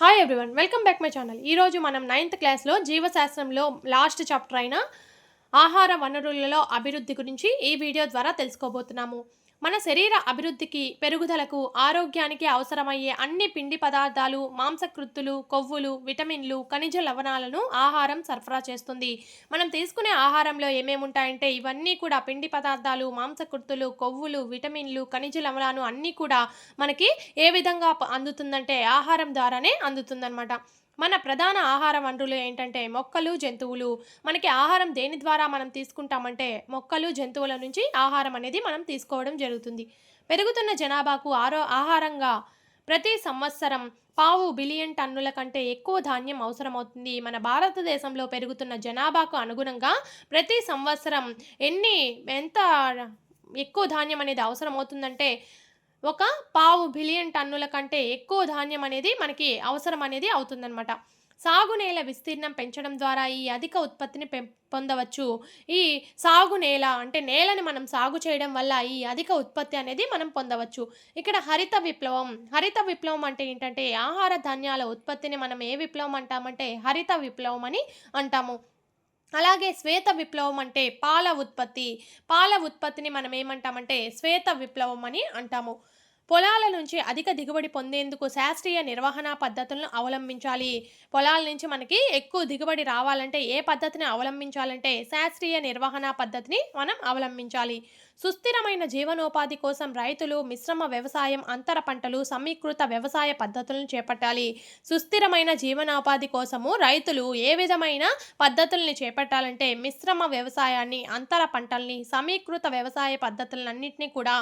Hi everyone, welcome back my channel. ఈరోజు మనం ninth క్లాస్లో జీవశాస్త్రంలో లాస్ట్ చాప్టర్ అయిన ఆహార వనరులలో అభివృద్ధి గురించి ఈ వీడియో ద్వారా తెలుసుకోబోతున్నాము. మన శరీర అభివృద్ధికి, పెరుగుదలకు, ఆరోగ్యానికి అవసరమయ్యే అన్ని పిండి పదార్థాలు, మాంసకృత్తులు, కొవ్వులు, విటమిన్లు, ఖనిజ లవణాలను ఆహారం సరఫరా చేస్తుంది. మనం తీసుకునే ఆహారంలో ఏమేమి ఉంటాయంటే ఇవన్నీ కూడా పిండి పదార్థాలు, మాంసకృత్తులు, కొవ్వులు, విటమిన్లు, ఖనిజ లవణాలు అన్నీ కూడా మనకి ఏ విధంగా అందుతుందంటే ఆహారం ద్వారానే అందుతుందన్నమాట. మన ప్రధాన ఆహార వనరులు ఏంటంటే మొక్కలు, జంతువులు. మనకి ఆహారం దేని ద్వారా మనం తీసుకుంటామంటే మొక్కలు, జంతువుల నుంచి ఆహారం అనేది మనం తీసుకోవడం జరుగుతుంది. పెరుగుతున్న జనాభాకు ఆహారంగా ప్రతి సంవత్సరం 500 బిలియన్ టన్నుల కంటే ఎక్కువ ధాన్యం అవసరమవుతుంది. మన భారతదేశంలో పెరుగుతున్న జనాభాకు అనుగుణంగా ప్రతి సంవత్సరం ఎంత ఎక్కువ ధాన్యం అనేది అవసరమవుతుందంటే ఒక 500 బిలియన్ టన్నుల కంటే ఎక్కువ ధాన్యం అనేది మనకి అవసరం అనేది అవుతుందన్నమాట. సాగు నేల విస్తీర్ణం పెంచడం ద్వారా ఈ అధిక ఉత్పత్తిని పొందవచ్చు. ఈ సాగు నేల అంటే నేలని మనం సాగు చేయడం వల్ల ఈ అధిక ఉత్పత్తి అనేది మనం పొందవచ్చు. ఇక్కడ హరిత విప్లవం అంటే ఏంటంటే ఆహార ధాన్యాల ఉత్పత్తిని మనం ఏ విప్లవం అంటామంటే హరిత విప్లవం అని అంటాము. అలాగే శ్వేత విప్లవం అంటే పాల ఉత్పత్తిని మనం ఏమంటామంటే శ్వేత విప్లవం అని అంటాము. పొలాల నుంచి అధిక దిగుబడి పొందేందుకు శాస్త్రీయ నిర్వహణ పద్ధతులను అవలంబించాలి. పొలాల నుంచి మనకి ఎక్కువ దిగుబడి రావాలంటే ఏ పద్ధతిని అవలంబించాలంటే శాస్త్రీయ నిర్వహణ పద్ధతిని మనం అవలంబించాలి. సుస్థిరమైన జీవనోపాధి కోసం రైతులు మిశ్రమ వ్యవసాయం, అంతర పంటలు, సమీకృత వ్యవసాయ పద్ధతులను చేపట్టాలి. సుస్థిరమైన జీవనోపాధి కోసము రైతులు ఏ విధమైన పద్ధతుల్ని చేపట్టాలంటే మిశ్రమ వ్యవసాయాన్ని, అంతర పంటల్ని, సమీకృత వ్యవసాయ పద్ధతులన్నింటినీ కూడా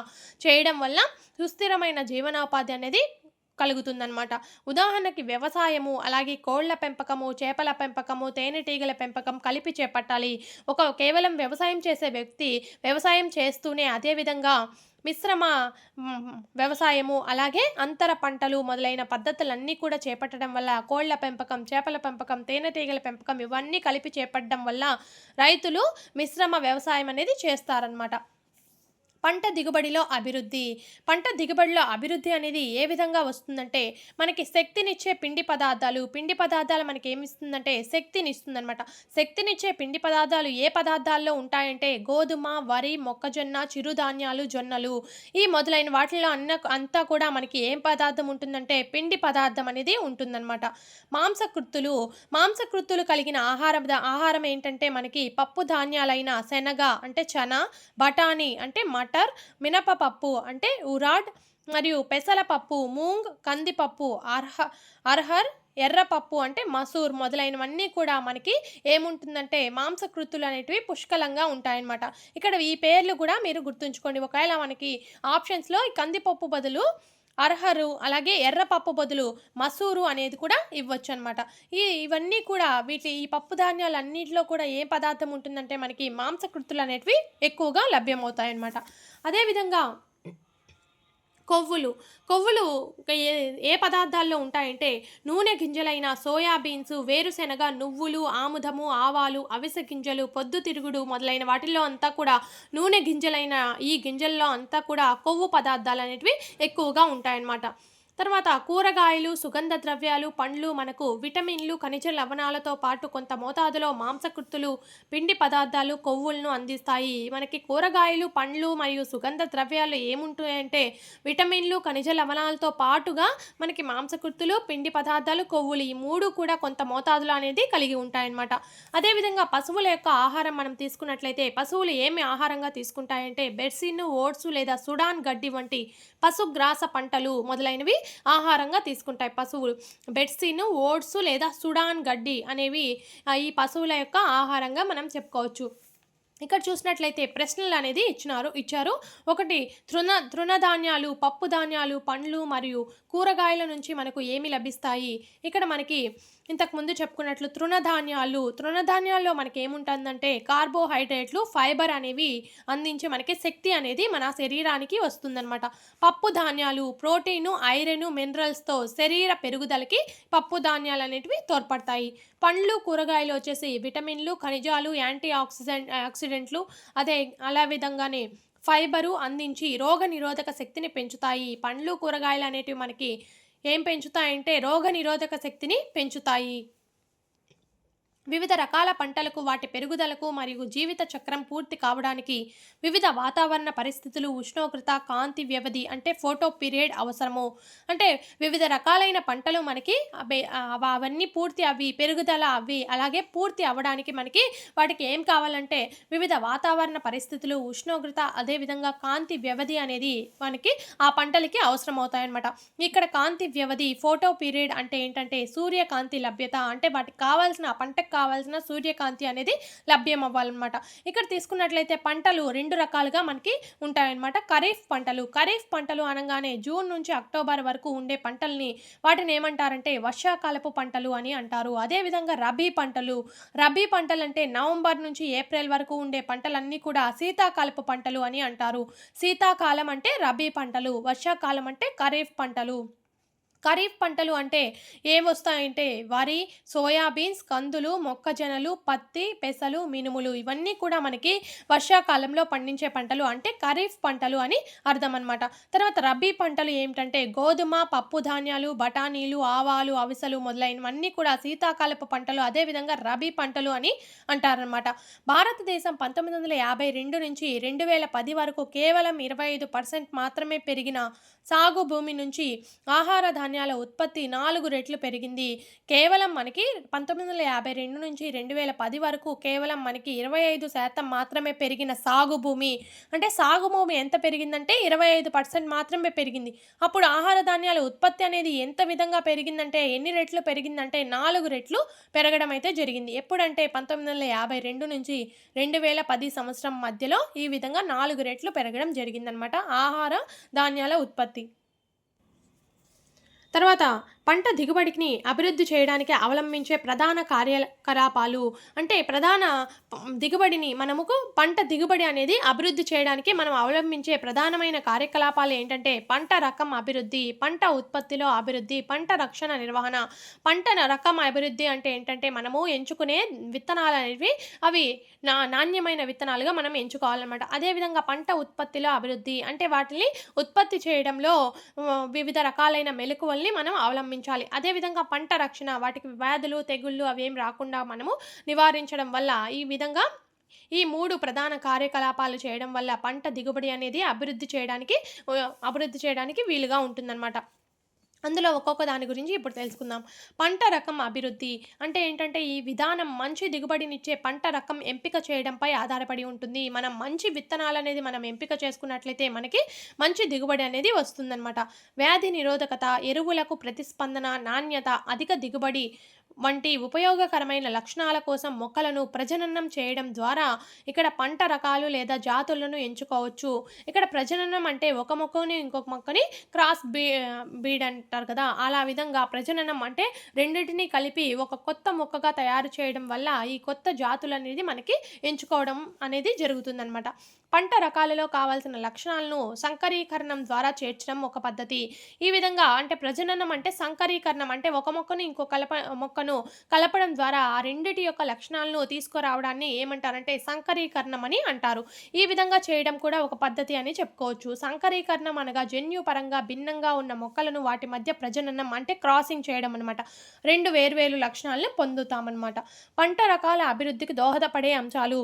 చేయడం వల్ల సుస్థిరమైన జీవనోపాధి అనేది కలుగుతుందనమాట. ఉదాహరణకి వ్యవసాయము, అలాగే కోళ్ల పెంపకము, చేపల పెంపకము, తేనెటీగల పెంపకం కలిపి చేపట్టాలి. కేవలం వ్యవసాయం చేసే వ్యక్తి వ్యవసాయం చేస్తూనే అదేవిధంగా మిశ్రమ వ్యవసాయము, అలాగే అంతర పంటలు మొదలైన పద్ధతులన్నీ కూడా చేపట్టడం వల్ల కోళ్ల పెంపకం, చేపల పెంపకం, తేనెటీగల పెంపకం ఇవన్నీ కలిపి చేపట్టడం వల్ల రైతులు మిశ్రమ వ్యవసాయం అనేది చేస్తారనమాట. పంట దిగుబడిలో అభివృద్ధి అనేది ఏ విధంగా వస్తుందంటే మనకి శక్తినిచ్చే పిండి పదార్థాలు మనకి ఏమిస్తుందంటే శక్తినిస్తుందనమాట. శక్తినిచ్చే పిండి పదార్థాలు ఏ పదార్థాల్లో ఉంటాయంటే గోధుమ, వరి, మొక్కజొన్న, చిరుధాన్యాలు, జొన్నలు ఈ మొదలైన వాటిల్లో అంతా కూడా మనకి ఏం పదార్థం ఉంటుందంటే పిండి పదార్థం అనేది ఉంటుందన్నమాట. మాంసకృత్తులు కలిగిన ఆహారం ఏంటంటే మనకి పప్పు ధాన్యాలైన శనగ అంటే చనా, బఠానీ అంటే మటర్, మినపపప్పు అంటే ఉరాడ్, మరియు పెసలపప్పు, మూంగ్, కందిపప్పు, అర్హర్, ఎర్రపప్పు అంటే మసూర్ మొదలైనవన్నీ కూడా మనకి ఏముంటుందంటే మాంసకృత్తులు అనేటివి పుష్కలంగా ఉంటాయన్నమాట. ఇక్కడ ఈ పేర్లు కూడా మీరు గుర్తుంచుకోండి. ఒకవేళ మనకి ఆప్షన్స్లో ఈ కందిపప్పు బదులు అర్హరు, అలాగే ఎర్రపప్పు బదులు మసూరు అనేది కూడా ఇవ్వచ్చు అనమాట. ఇవన్నీ కూడా ఈ పప్పు ధాన్యాలన్నింటిలో కూడా ఏ పదార్థం ఉంటుందంటే మనకి మాంసకృత్తులు అనేటివి ఎక్కువగా లభ్యమవుతాయి అన్నమాట. అదేవిధంగా కొవ్వులు ఏ పదార్థాల్లో ఉంటాయంటే నూనె గింజలైన సోయాబీన్స్, వేరుశెనగ, నువ్వులు, ఆముదము, ఆవాలు, అవిసె గింజలు, పొద్దుతిరుగుడు మొదలైన వాటిల్లో అంతా కూడా నూనె గింజలైన ఈ గింజల్లో అంతా కూడా కొవ్వు పదార్థాలు అనేటివి ఎక్కువగా ఉంటాయన్నమాట. తర్వాత కూరగాయలు, సుగంధ ద్రవ్యాలు, పండ్లు మనకు విటమిన్లు, ఖనిజ లవణాలతో పాటు కొంత మోతాదులో మాంసకృత్తులు, పిండి పదార్థాలు, కొవ్వులను అందిస్తాయి. మనకి కూరగాయలు, పండ్లు మరియు సుగంధ ద్రవ్యాలు ఏముంటాయంటే విటమిన్లు, ఖనిజ లవణాలతో పాటుగా మనకి మాంసకృత్తులు, పిండి పదార్థాలు, కొవ్వులు ఈ మూడు కూడా కొంత మోతాదులో అనేది కలిగి ఉంటాయన్నమాట. అదేవిధంగా పశువుల యొక్క ఆహారం మనం తీసుకున్నట్లయితే పశువులు ఏమి ఆహారంగా తీసుకుంటాయంటే బెర్సిన్, ఓట్స్ లేదా సుడాన్ గడ్డి వంటి పశుగ్రాస పంటలు మొదలైనవి ఆహారంగా తీసుకుంటాయి పశువులు. బెడ్సిన్, ఓట్స్ లేదా సుడాన్ గడ్డి అనేవి ఈ పశువుల యొక్క ఆహారంగా మనం చెప్పుకోవచ్చు. ఇక్కడ చూసినట్లయితే ప్రశ్నలు అనేది ఇచ్చారు. ఒకటి, తృణధాన్యాలు, పప్పు ధాన్యాలు, పండ్లు మరియు కూరగాయల నుంచి మనకు ఏమి లభిస్తాయి? ఇక్కడ మనకి ఇంతకుముందు చెప్పుకున్నట్లు తృణధాన్యాల్లో మనకి ఏముంటుందంటే కార్బోహైడ్రేట్లు, ఫైబర్ అనేవి అందించి మనకి శక్తి అనేది మన శరీరానికి వస్తుందన్నమాట. పప్పు ధాన్యాలు ప్రోటీను, ఐరన్, మినరల్స్తో శరీర పెరుగుదలకి పప్పు ధాన్యాలు అనేటివి తోడ్పడతాయి. పండ్లు, కూరగాయలు వచ్చేసి విటమిన్లు, ఖనిజాలు, ఆక్సిడెంట్లు అలా విధంగానే ఫైబరు అందించి రోగ నిరోధక శక్తిని పెంచుతాయి. పండ్లు, కూరగాయలు అనేటివి మనకి ఏం పెంచుతాయంటే రోగనిరోధక శక్తిని పెంచుతాయి. వివిధ రకాల పంటలకు వాటి పెరుగుదలకు మరియు జీవిత చక్రం పూర్తి కావడానికి వివిధ వాతావరణ పరిస్థితులు, ఉష్ణోగ్రత, కాంతి వ్యవధి అంటే ఫోటో పీరియడ్ అవసరము. అంటే వివిధ రకాలైన పంటలు మనకి అవన్నీ పూర్తి అవి పెరుగుదల అవి అలాగే పూర్తి అవ్వడానికి మనకి వాటికి ఏం కావాలంటే వివిధ వాతావరణ పరిస్థితులు, ఉష్ణోగ్రత, అదేవిధంగా కాంతి వ్యవధి అనేది మనకి ఆ పంటలకి అవసరం అవుతాయన్నమాట. ఇక్కడ కాంతి వ్యవధి ఫోటో పీరియడ్ అంటే ఏంటంటే సూర్యకాంతి లభ్యత, అంటే వాటికి కావాల్సిన ఆ పంటకు కావాల్సిన సూర్యకాంతి అనేది లభ్యం అవ్వాలన్నమాట. ఇక్కడ తీసుకున్నట్లయితే పంటలు 2 రకాలుగా మనకి ఉంటాయన్నమాట. ఖరీఫ్ పంటలు అనగానే జూన్ నుంచి అక్టోబర్ వరకు ఉండే పంటల్ని వాటిని ఏమంటారంటే వర్షాకాలపు పంటలు అని అంటారు. అదేవిధంగా రబీ పంటలు అంటే నవంబర్ నుంచి ఏప్రిల్ వరకు ఉండే పంటలన్నీ కూడా శీతాకాలపు పంటలు అని అంటారు. శీతాకాలం అంటే రబీ పంటలు, వర్షాకాలం అంటే ఖరీఫ్ పంటలు. ఖరీఫ్ పంటలు అంటే ఏవొస్తాయంటే వరి, సోయాబీన్స్, కందులు, మొక్కజొన్నలు, పత్తి, పెసలు, మినుములు ఇవన్నీ కూడా మనకి వర్షాకాలంలో పండించే పంటలు అంటే ఖరీఫ్ పంటలు అని అర్థం అనమాట. తర్వాత రబీ పంటలు ఏమిటంటే గోధుమ, పప్పు ధాన్యాలు, బఠానీలు, ఆవాలు, అవిసెలు మొదలైనవన్నీ కూడా శీతాకాలపు పంటలు, అదేవిధంగా రబీ పంటలు అని అంటారనమాట. భారతదేశం 1952 నుంచి 2010 వరకు కేవలం 25% మాత్రమే పెరిగిన సాగు భూమి నుంచి ఆహార ధాన్యాల ఉత్పత్తి 4 రెట్లు పెరిగింది. కేవలం మనకి 1952 నుంచి 2010 వరకు కేవలం మనకి 25% మాత్రమే పెరిగిన సాగు భూమి. అంటే సాగు భూమి ఎంత పెరిగిందంటే 25% మాత్రమే పెరిగింది. అప్పుడు ఆహార ధాన్యాల ఉత్పత్తి అనేది ఎంత విధంగా పెరిగిందంటే ఎన్ని రెట్లు పెరిగిందంటే 4 రెట్లు పెరగడం అయితే జరిగింది. ఎప్పుడంటే 1952 నుంచి 2010 సంవత్సరం మధ్యలో ఈ విధంగా 4 రెట్లు పెరగడం జరిగిందనమాట ఆహార ధాన్యాల ఉత్పత్తి. తర్వాత పంట దిగుబడిని అభివృద్ధి చేయడానికి అవలంబించే ప్రధాన కార్యకలాపాలు అంటే దిగుబడిని పంట దిగుబడి అనేది అభివృద్ధి చేయడానికి మనం అవలంబించే ప్రధానమైన కార్యకలాపాలు ఏంటంటే పంట రకం అభివృద్ధి, పంట ఉత్పత్తిలో అభివృద్ధి, పంట రక్షణ నిర్వహణ. పంట రకం అభివృద్ధి అంటే ఏంటంటే మనము ఎంచుకునే విత్తనాలు అనేవి అవి నాణ్యమైన విత్తనాలుగా మనం ఎంచుకోవాలన్నమాట. అదేవిధంగా పంట ఉత్పత్తిలో అభివృద్ధి అంటే వాటిని ఉత్పత్తి చేయడంలో వివిధ రకాలైన మెలకువల్ని మనం అవలంబించాలి. అదేవిధంగా పంట రక్షణ వాటికి వ్యాధులు, తెగుళ్ళు అవేం రాకుండా మనము నివారించడం వల్ల ఈ విధంగా ఈ 3 ప్రధాన కార్యకలాపాలు చేయడం వల్ల పంట దిగుబడి అనేది అభివృద్ధి చేయడానికి వీలుగా ఉంటుందన్నమాట. అందులో ఒక్కొక్క దాని గురించి ఇప్పుడు తెలుసుకుందాం. పంట రకం అభివృద్ధి అంటే ఏంటంటే ఈ విధానం మంచి దిగుబడినిచ్చే పంట రకం ఎంపిక చేయడంపై ఆధారపడి ఉంటుంది. మనం మంచి విత్తనాలు అనేది మనం ఎంపిక చేసుకున్నట్లయితే మనకి మంచి దిగుబడి అనేది వస్తుందన్నమాట. వ్యాధి నిరోధకత, ఎరువులకు ప్రతిస్పందన, నాణ్యత, అధిక దిగుబడి వంటి ఉపయోగకరమైన లక్షణాల కోసం మొక్కలను ప్రజననం చేయడం ద్వారా ఇక్కడ పంట రకాలు లేదా జాతులను ఎంచుకోవచ్చు. ఇక్కడ ప్రజననం అంటే ఒక మొక్కని ఇంకొక మొక్కని క్రాస్ బీడ్ అంటారు కదా, అలా విధంగా ప్రజననం అంటే రెండింటినీ కలిపి ఒక కొత్త మొక్కగా తయారు చేయడం వల్ల ఈ కొత్త జాతులు అనేది మనకి ఎంచుకోవడం అనేది జరుగుతుందన్నమాట. పంట రకాలలో కావాల్సిన లక్షణాలను సంకరీకరణం ద్వారా చేర్చడం ఒక పద్ధతి. ఈ విధంగా అంటే ప్రజననం అంటే సంకరీకరణం అంటే ఒక మొక్కను ఇంకో మొక్కను కలపడం ద్వారా ఆ రెండిటి యొక్క లక్షణాలను తీసుకురావడాన్ని ఏమంటారంటే సంకరీకరణం అని అంటారు. ఈ విధంగా చేయడం కూడా ఒక పద్ధతి అని చెప్పుకోవచ్చు. సంకరీకరణం అనగా జన్యుపరంగా భిన్నంగా ఉన్న మొక్కలను వాటి మధ్య ప్రజననం అంటే క్రాసింగ్ చేయడం అనమాట. 2 వేర్వేరు లక్షణాలను పొందుతామన్నమాట. పంట రకాల అభివృద్ధికి దోహదపడే అంశాలు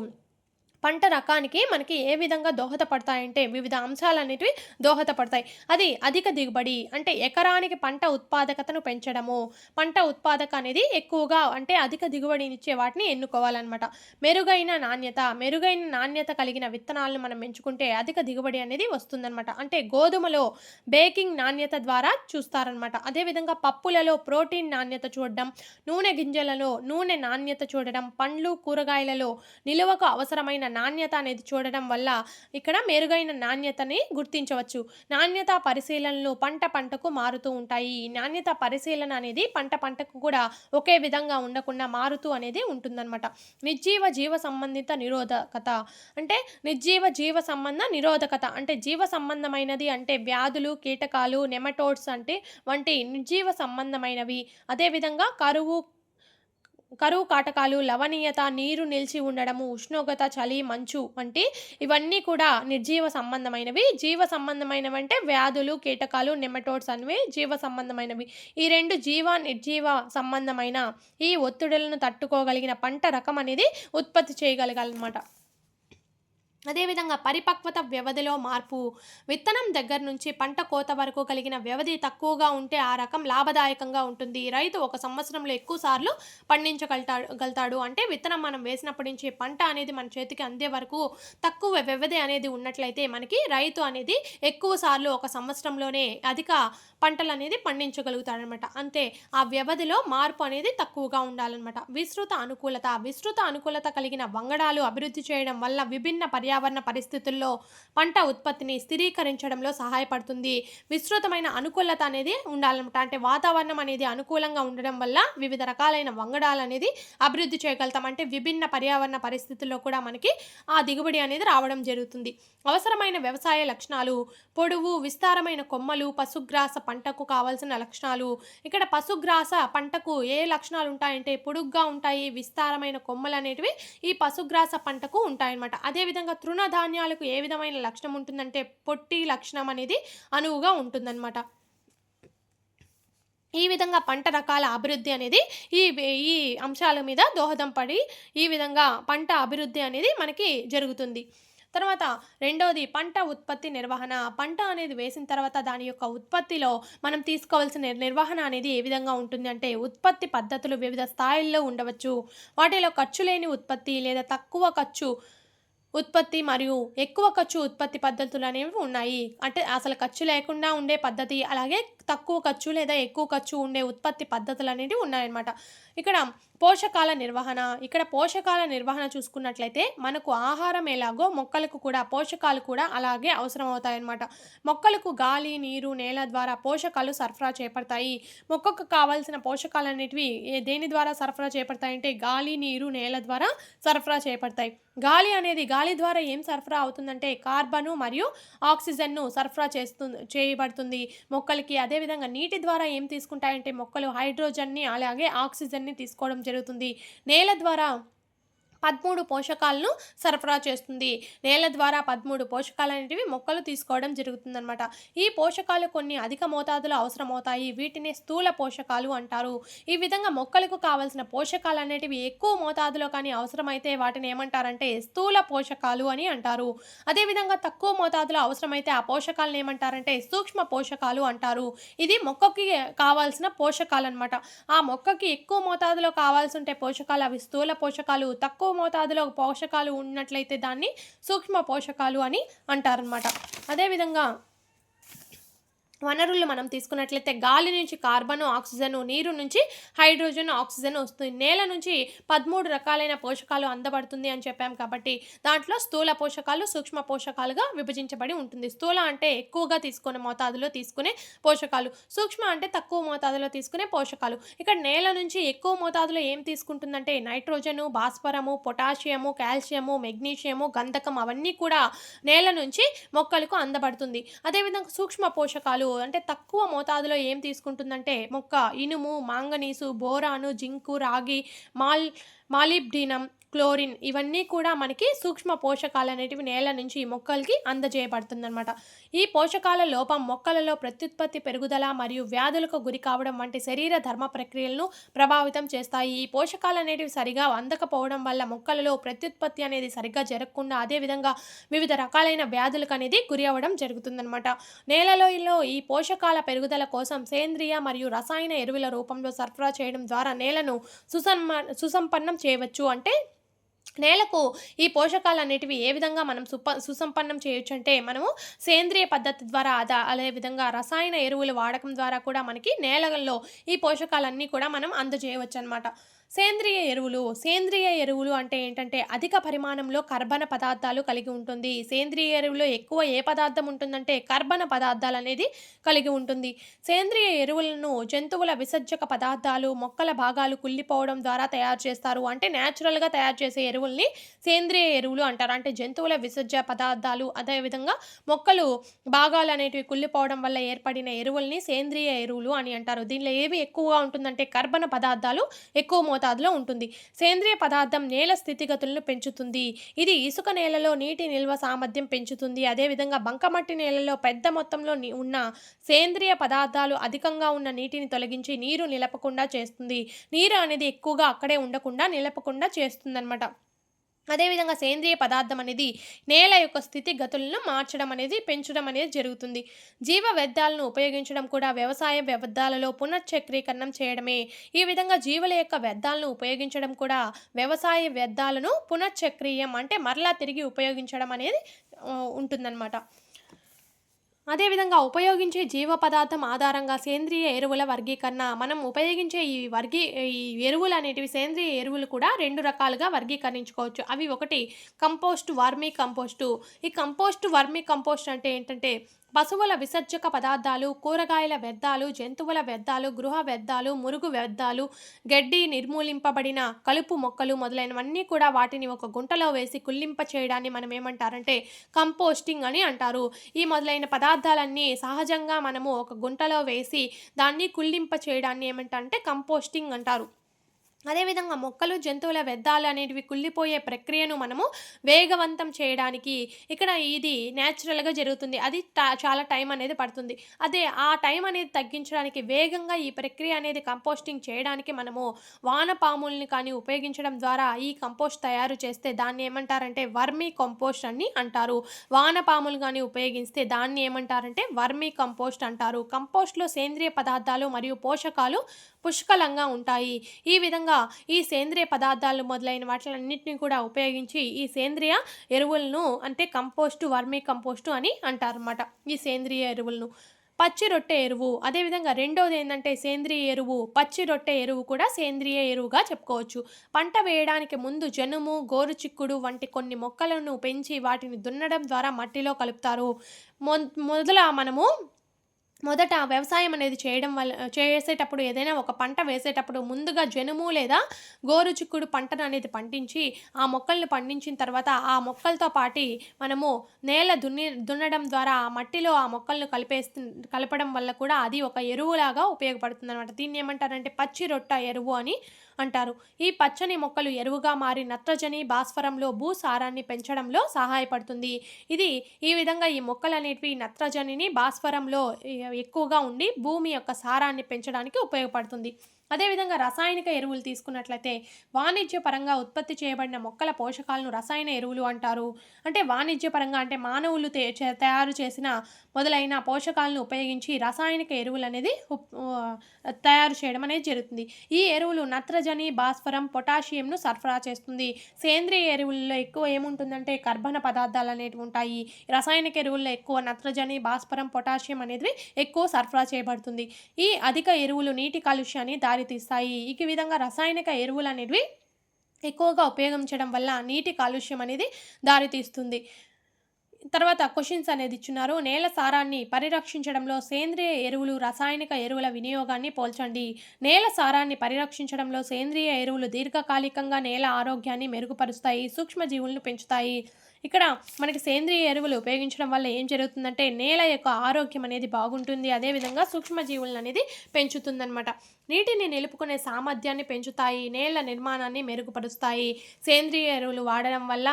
పంట రకానికి మనకి ఏ విధంగా దోహదపడతాయంటే వివిధ అంశాలు అనేటివి దోహదపడతాయి. అది అధిక దిగుబడి అంటే ఎకరానికి పంట ఉత్పాదకతను పెంచడము. పంట ఉత్పాదక అనేది ఎక్కువగా అంటే అధిక దిగుబడినిచ్చే వాటిని ఎన్నుకోవాలన్నమాట. మెరుగైన నాణ్యత కలిగిన విత్తనాలను మనం ఎంచుకుంటే అధిక దిగుబడి అనేది వస్తుందన్నమాట. అంటే గోధుమలో బేకింగ్ నాణ్యత ద్వారా చూస్తారనమాట. అదేవిధంగా పప్పులలో ప్రోటీన్ నాణ్యత చూడడం, నూనె గింజలలో నూనె నాణ్యత చూడడం, పండ్లు కూరగాయలలో నిలువకు అవసరమైన నాణ్యత అనేది చూడడం వల్ల ఇక్కడ మెరుగైన నాణ్యతని గుర్తించవచ్చు. నాణ్యత పరిశీలనలు పంటకు మారుతూ ఉంటాయి. ఈ నాణ్యత పరిశీలన అనేది పంటకు కూడా ఒకే విధంగా ఉండకుండా మారుతూ అనేది ఉంటుందన్నమాట. జీవ సంబంధిత నిరోధకత అంటే నిరోధకత అంటే జీవ సంబంధమైనది అంటే వ్యాధులు, కీటకాలు, నెమటోడ్స్ వంటి నిర్జీవ సంబంధమైనవి. అదేవిధంగా కరువు, కరువు కాటకాలు, లవణీయత, నీరు నిలిచి ఉండడము, ఉష్ణోగ్రత, చలి, మంచు వంటి ఇవన్నీ కూడా నిర్జీవ సంబంధమైనవి. జీవ సంబంధమైనవంటే వ్యాధులు, కీటకాలు, నెమటోడ్స్ అనేవి జీవ సంబంధమైనవి. ఈ 2 జీవ, నిర్జీవ సంబంధమైన ఈ ఒత్తిడులను తట్టుకోగలిగిన పంట రకం అనేది ఉత్పత్తి చేయగలగాలన్నమాట. అదేవిధంగా పరిపక్వత వ్యవధిలో మార్పు. విత్తనం దగ్గర నుంచి పంట కోత వరకు కలిగిన వ్యవధి తక్కువగా ఉంటే ఆ రకం లాభదాయకంగా ఉంటుంది. రైతు ఒక సంవత్సరంలో ఎక్కువ సార్లు గలుతాడు. అంటే విత్తనం మనం వేసినప్పటి నుంచి పంట అనేది మన చేతికి అందే వరకు తక్కువ వ్యవధి అనేది ఉన్నట్లయితే మనకి రైతు అనేది ఎక్కువ సార్లు ఒక సంవత్సరంలోనే అధిక పంటలు అనేది పండించగలుగుతాడనమాట. అంతే, ఆ వ్యవధిలో మార్పు అనేది తక్కువగా ఉండాలన్నమాట. విస్తృత అనుకూలత కలిగిన వంగడాలు అభివృద్ధి చేయడం వల్ల విభిన్న పర్యావరణ పరిస్థితుల్లో పంట ఉత్పత్తిని స్థిరీకరించడంలో సహాయపడుతుంది. విస్తృతమైన అనుకూలత అనేది ఉండాలన్నమాట. అంటే వాతావరణం అనేది అనుకూలంగా ఉండడం వల్ల వివిధ రకాలైన వంగడాలు అనేది అభివృద్ధి చేయగలుగుతాం. అంటే విభిన్న పర్యావరణ పరిస్థితుల్లో కూడా మనకి ఆ దిగుబడి అనేది రావడం జరుగుతుంది. అవసరమైన వ్యవసాయ లక్షణాలు. పొడవు, విస్తారమైన కొమ్మలు పశుగ్రాస పంటకు కావాల్సిన లక్షణాలు. ఇక్కడ పశుగ్రాస పంటకు ఏ లక్షణాలు ఉంటాయంటే పొడుగ్గా ఉంటాయి, విస్తారమైన కొమ్మలు అనేటివి ఈ పశుగ్రాస పంటకు ఉంటాయన్నమాట. అదేవిధంగా తృణధాన్యాలకు ఏ విధమైన లక్షణం ఉంటుందంటే పొట్టి లక్షణం అనేది అనువుగా ఉంటుందన్నమాట. ఈ విధంగా పంట రకాల అభివృద్ధి అనేది ఈ ఈ అంశాల మీద దోహదం పడి ఈ విధంగా పంట అభివృద్ధి అనేది మనకి జరుగుతుంది. తర్వాత రెండోది పంట ఉత్పత్తి నిర్వహణ. పంట అనేది వేసిన తర్వాత దాని యొక్క ఉత్పత్తిలో మనం తీసుకోవాల్సిన నిర్వహణ అనేది ఏ విధంగా ఉంటుంది అంటే ఉత్పత్తి పద్ధతులు వివిధ స్థాయిల్లో ఉండవచ్చు. వాటిలో ఖర్చు లేని ఉత్పత్తి లేదా తక్కువ ఖర్చు ఉత్పత్తి మరియు ఎక్కువ ఖర్చు ఉత్పత్తి పద్ధతులు అనేవి ఉన్నాయి. అంటే అసలు ఖర్చు లేకుండా ఉండే పద్ధతి, అలాగే తక్కువ ఖర్చు లేదా ఎక్కువ ఖర్చు ఉండే ఉత్పత్తి పద్ధతులు అనేవి ఉన్నాయన్నమాట. ఇక్కడ పోషకాల నిర్వహణ చూసుకున్నట్లయితే మనకు ఆహారం ఎలాగో మొక్కలకు కూడా పోషకాలు కూడా అలాగే అవసరం అవుతాయన్నమాట. మొక్కలకు గాలి, నీరు, నేల ద్వారా పోషకాలు సరఫరా చేయబడతాయి. మొక్కకు కావాల్సిన పోషకాలు అనేటివి దేని ద్వారా సరఫరా చేయబడతాయి అంటే గాలి, నీరు, నేల ద్వారా సరఫరా చేయబడతాయి. గాలి ద్వారా ఏం సరఫరా అవుతుందంటే కార్బను మరియు ఆక్సిజన్ను సరఫరా చేయబడుతుంది మొక్కలకి. అదేవిధంగా నీటి ద్వారా ఏం తీసుకుంటాయంటే మొక్కలు హైడ్రోజన్ని అలాగే ఆక్సిజన్ని తీసుకోవడం జరుగుతుంది. నేల ద్వారా 13 పోషకాలను సరఫరా చేస్తుంది. నేల ద్వారా 13 పోషకాలు అనేటివి మొక్కలు తీసుకోవడం జరుగుతుందన్నమాట. ఈ పోషకాలు కొన్ని అధిక మోతాదులో అవసరమవుతాయి. వీటిని స్థూల పోషకాలు అంటారు. ఈ విధంగా మొక్కలకు కావాల్సిన పోషకాలు అనేటివి ఎక్కువ మోతాదులో కానీ అవసరమైతే వాటిని ఏమంటారంటే స్థూల పోషకాలు అని అంటారు. అదేవిధంగా తక్కువ మోతాదులో అవసరమైతే ఆ పోషకాలను ఏమంటారంటే సూక్ష్మ పోషకాలు అంటారు. ఇది మొక్కకి కావాల్సిన పోషకాలు అనమాట. ఆ మొక్కకి ఎక్కువ మోతాదులో కావాల్సి ఉంటే పోషకాలు అవి స్థూల పోషకాలు, తక్కువ మోతాదులో పోషకాలు ఉన్నట్లయితే దాన్ని సూక్ష్మ పోషకాలు అని అంటారనమాట. అదేవిధంగా వనరులు మనం తీసుకున్నట్లయితే గాలి నుంచి కార్బన్, ఆక్సిజన్, నీరు నుంచి హైడ్రోజన్, ఆక్సిజన్ వస్తుంది. నేల నుంచి 13 రకాలైన పోషకాలు అందబడుతుంది అని చెప్పాం కాబట్టి దాంట్లో స్థూల పోషకాలు, సూక్ష్మ పోషకాలుగా విభజించబడి ఉంటుంది. స్థూల అంటే ఎక్కువగా తీసుకునే మోతాదులో తీసుకునే పోషకాలు, సూక్ష్మ అంటే తక్కువ మోతాదులో తీసుకునే పోషకాలు. ఇక్కడ నేల నుంచి ఎక్కువ మోతాదులో ఏం తీసుకుంటుందంటే నైట్రోజను, భాస్వరము, పొటాషియము, కాల్షియము, మెగ్నీషియము, గంధకం అవన్నీ కూడా నేల నుంచి మొక్కలకు అందబడుతుంది. అదేవిధంగా సూక్ష్మ పోషకాలు అంటే తక్కువ మోతాదులో ఏం తీసుకుంటుందంటే మొక్క ఇనుము, మాంగనీసు, బోరాను, జింకు, రాగి, మాలిబ్డినం, క్లోరిన్ ఇవన్నీ కూడా మనకి సూక్ష్మ పోషకాలు అనేటివి నేల నుంచి మొక్కలకి అందజేయబడుతుందన్నమాట. ఈ పోషకాల లోపం మొక్కలలో ప్రత్యుత్పత్తి, పెరుగుదల మరియు వ్యాధులకు గురి కావడం వంటి శరీర ధర్మ ప్రక్రియలను ప్రభావితం చేస్తాయి. ఈ పోషకాలు అనేటివి సరిగా అందకపోవడం వల్ల మొక్కలలో ప్రత్యుత్పత్తి అనేది సరిగ్గా జరగకుండా అదేవిధంగా వివిధ రకాలైన వ్యాధులకు అనేది గురి అవ్వడం జరుగుతుందన్నమాట. నేలలో ఈ పోషకాల పెరుగుదల కోసం సేంద్రియ మరియు రసాయన ఎరువుల రూపంలో సరఫరా చేయడం ద్వారా నేలను సుసంపన్నం చేయవచ్చు. అంటే నేలకు ఈ పోషకాలు అనేటివి ఏ విధంగా మనం సుసంపన్నం చేయొచ్చు అంటే మనము సేంద్రియ పద్ధతి ద్వారా అదేవిధంగా రసాయన ఎరువుల వాడకం ద్వారా కూడా మనకి నేలలో ఈ పోషకాలన్నీ కూడా మనం అందజేయవచ్చు అనమాట. సేంద్రియ ఎరువులు అంటే ఏంటంటే అధిక పరిమాణంలో కర్బన పదార్థాలు కలిగి ఉంటుంది. సేంద్రియ ఎరువులో ఎక్కువ ఏ పదార్థం ఉంటుందంటే కర్బన పదార్థాలు అనేది కలిగి ఉంటుంది. సేంద్రియ ఎరువులను జంతువుల విసర్జక పదార్థాలు, మొక్కల భాగాలు కుళ్ళిపోవడం ద్వారా తయారు చేస్తారు. అంటే న్యాచురల్గా తయారు చేసే ఎరువుల్ని సేంద్రియ ఎరువులు అంటారు. అంటే జంతువుల విసర్జ పదార్థాలు అదేవిధంగా మొక్కలు భాగాలు అనేటివి కుళ్ళిపోవడం వల్ల ఏర్పడిన ఎరువుల్ని సేంద్రియ ఎరువులు అని అంటారు. దీనిలో ఏవి ఎక్కువగా ఉంటుందంటే కర్బన పదార్థాలు ఎక్కువ మోతాదులో ఉంటుంది. సేంద్రియ పదార్థం నేల స్థితిగతులను పెంచుతుంది. ఇది ఇసుక నేలలో నీటి నిల్వ సామర్థ్యం పెంచుతుంది. అదేవిధంగా బంకమట్టి నేలలో పెద్ద మొత్తంలో ఉన్న సేంద్రియ పదార్థాలు అధికంగా ఉన్న నీటిని తొలగించి నీరు నిలపకుండా చేస్తుంది. నీరు అనేది ఎక్కువగా అక్కడే ఉండకుండా నిలపకుండా చేస్తుందన్నమాట. అదేవిధంగా సేంద్రియ పదార్థం అనేది నేల యొక్క స్థితిగతులను మార్చడం అనేది పెంచడం అనేది జరుగుతుంది. జీవ వ్యర్థాలను ఉపయోగించడం కూడా వ్యవసాయ వ్యర్థాలలో పునశ్చక్రీకరణం చేయడమే. ఈ విధంగా జీవుల యొక్క వ్యర్థాలను ఉపయోగించడం కూడా వ్యవసాయ వ్యర్థాలను పునశ్చక్రీయం అంటే మరలా తిరిగి ఉపయోగించడం అనేది ఉంటుందన్నమాట. అదేవిధంగా ఉపయోగించే జీవ పదార్థం ఆధారంగా సేంద్రియ ఎరువుల వర్గీకరణ. మనం ఉపయోగించే ఈ ఎరువులు అనేటివి సేంద్రియ ఎరువులు కూడా 2 రకాలుగా వర్గీకరించుకోవచ్చు. అవి ఒకటి కంపోస్ట్, వర్మీ కంపోస్టు. ఈ కంపోస్ట్, వర్మీ కంపోస్ట్ అంటే ఏంటంటే పశువుల విసర్జక పదార్థాలు, కూరగాయల వ్యర్థాలు, జంతువుల వ్యర్థాలు, గృహ వ్యర్థాలు, మురుగు వ్యర్థాలు, గడ్డి నిర్మూలింపబడిన కలుపు మొక్కలు మొదలైనవన్నీ కూడా వాటిని ఒక గుంటలో వేసి కుళ్ళింప చేయడాన్ని మనం ఏమంటారంటే కంపోస్టింగ్ అని అంటారు. ఈ మొదలైన పదార్థాలన్నీ సహజంగా మనము ఒక గుంటలో వేసి దాన్ని కుళ్ళింప చేయడాన్ని ఏమంటారంటే కంపోస్టింగ్ అంటారు. అదేవిధంగా మొక్కలు, జంతువుల వ్యర్థాలు అనేటివి కుళ్ళిపోయే ప్రక్రియను మనము వేగవంతం చేయడానికి ఇక్కడ ఇది న్యాచురల్గా జరుగుతుంది. అది చాలా టైం అనేది పడుతుంది. అదే ఆ టైం అనేది తగ్గించడానికి వేగంగా ఈ ప్రక్రియ అనేది కంపోస్టింగ్ చేయడానికి మనము వానపాముల్ని కానీ ఉపయోగించడం ద్వారా ఈ కంపోస్ట్ తయారు చేస్తే దాన్ని ఏమంటారంటే వర్మీ కంపోస్ట్ అని అంటారు. వానపాములు కానీ ఉపయోగిస్తే దాన్ని ఏమంటారంటే వర్మీ కంపోస్ట్ అంటారు. కంపోస్ట్లో సేంద్రియ పదార్థాలు మరియు పోషకాలు పుష్కలంగా ఉంటాయి. ఈ విధంగా ఈ సేంద్రియ పదార్థాలు మొదలైన వాటిలన్నింటినీ కూడా ఉపయోగించి ఈ సేంద్రియ ఎరువులను అంటే కంపోస్టు, వర్మీ కంపోస్టు అని అంటారన్నమాట. ఈ సేంద్రియ ఎరువులను పచ్చి రొట్టె ఎరువు. అదేవిధంగా రెండోది ఏంటంటే సేంద్రియ ఎరువు. పచ్చి రొట్టె ఎరువు కూడా సేంద్రియ ఎరువుగా చెప్పుకోవచ్చు. పంట వేయడానికి ముందు జనుము, గోరుచిక్కుడు వంటి కొన్ని మొక్కలను పెంచి వాటిని దున్నడం ద్వారా మట్టిలో కలుపుతారు. మొదట వ్యవసాయం అనేది చేసేటప్పుడు ఏదైనా ఒక పంట వేసేటప్పుడు ముందుగా జనుము లేదా గోరుచిక్కుడు పంటను అనేది పండించి ఆ మొక్కలను పండించిన తర్వాత ఆ మొక్కలతో పాటి మనము నేల దున్నడం ద్వారా ఆ మట్టిలో ఆ మొక్కలను కలపడం వల్ల కూడా అది ఒక ఎరువులాగా ఉపయోగపడుతుంది అనమాట. దీన్ని ఏమంటారంటే పచ్చి రొట్ట ఎరువు అని అంటారు. ఈ పచ్చని మొక్కలు ఎరువుగా మారి నత్రజని, భాస్వరంలో భూసారాన్ని పెంచడంలో సహాయపడుతుంది. ఈ విధంగా ఈ మొక్కలు అనేటివి నత్రజనిని, భాస్వరంలో ఎక్కువగా ఉండి భూమి యొక్క సారాన్ని పెంచడానికి ఉపయోగపడుతుంది. అదేవిధంగా రసాయనిక ఎరువులు తీసుకున్నట్లయితే వాణిజ్యపరంగా ఉత్పత్తి చేయబడిన మొక్కల పోషకాలను రసాయన ఎరువులు అంటారు. అంటే వాణిజ్యపరంగా అంటే మానవులు తయారు చేసిన మొదలైన పోషకాలను ఉపయోగించి రసాయనిక ఎరువులు అనేది తయారు చేయడం అనేది జరుగుతుంది. ఈ ఎరువులు నత్రజని, భాస్వరం, పొటాషియంను సరఫరా చేస్తుంది. సేంద్రియ ఎరువుల్లో ఎక్కువ ఏముంటుందంటే కర్బన పదార్థాలు అనేవి ఉంటాయి. రసాయనిక ఎరువుల్లో ఎక్కువ నత్రజని, భాస్వరం, పొటాషియం అనేది ఎక్కువ సరఫరా చేయబడుతుంది. ఈ అధిక ఎరువులు నీటి కాలుష్యాన్ని దారితీస్తాయి. ఈ విధంగా రసాయనిక ఎరువులు అనేవి ఎక్కువగా ఉపయోగించడం వల్ల నీటి కాలుష్యం అనేది దారితీస్తుంది. తర్వాత క్వశ్చన్స్ అనేది ఇచ్చున్నారు. నేల సారాన్ని పరిరక్షించడంలో సేంద్రియ ఎరువులు, రసాయనిక ఎరువుల వినియోగాన్ని పోల్చండి. నేల సారాన్ని పరిరక్షించడంలో సేంద్రియ ఎరువులు దీర్ఘకాలికంగా నేల ఆరోగ్యాన్ని మెరుగుపరుస్తాయి, సూక్ష్మజీవులను పెంచుతాయి. ఇక్కడ మనకి సేంద్రియ ఎరువులు ఉపయోగించడం వల్ల ఏం జరుగుతుందంటే నేల యొక్క ఆరోగ్యం అనేది బాగుంటుంది. అదేవిధంగా సూక్ష్మజీవులను అనేది పెంచుతుందన్నమాట. నీటిని నిలుపుకునే సామర్థ్యాన్ని పెంచుతాయి, నేల నిర్మాణాన్ని మెరుగుపరుస్తాయి. సేంద్రియ ఎరువులు వాడడం వల్ల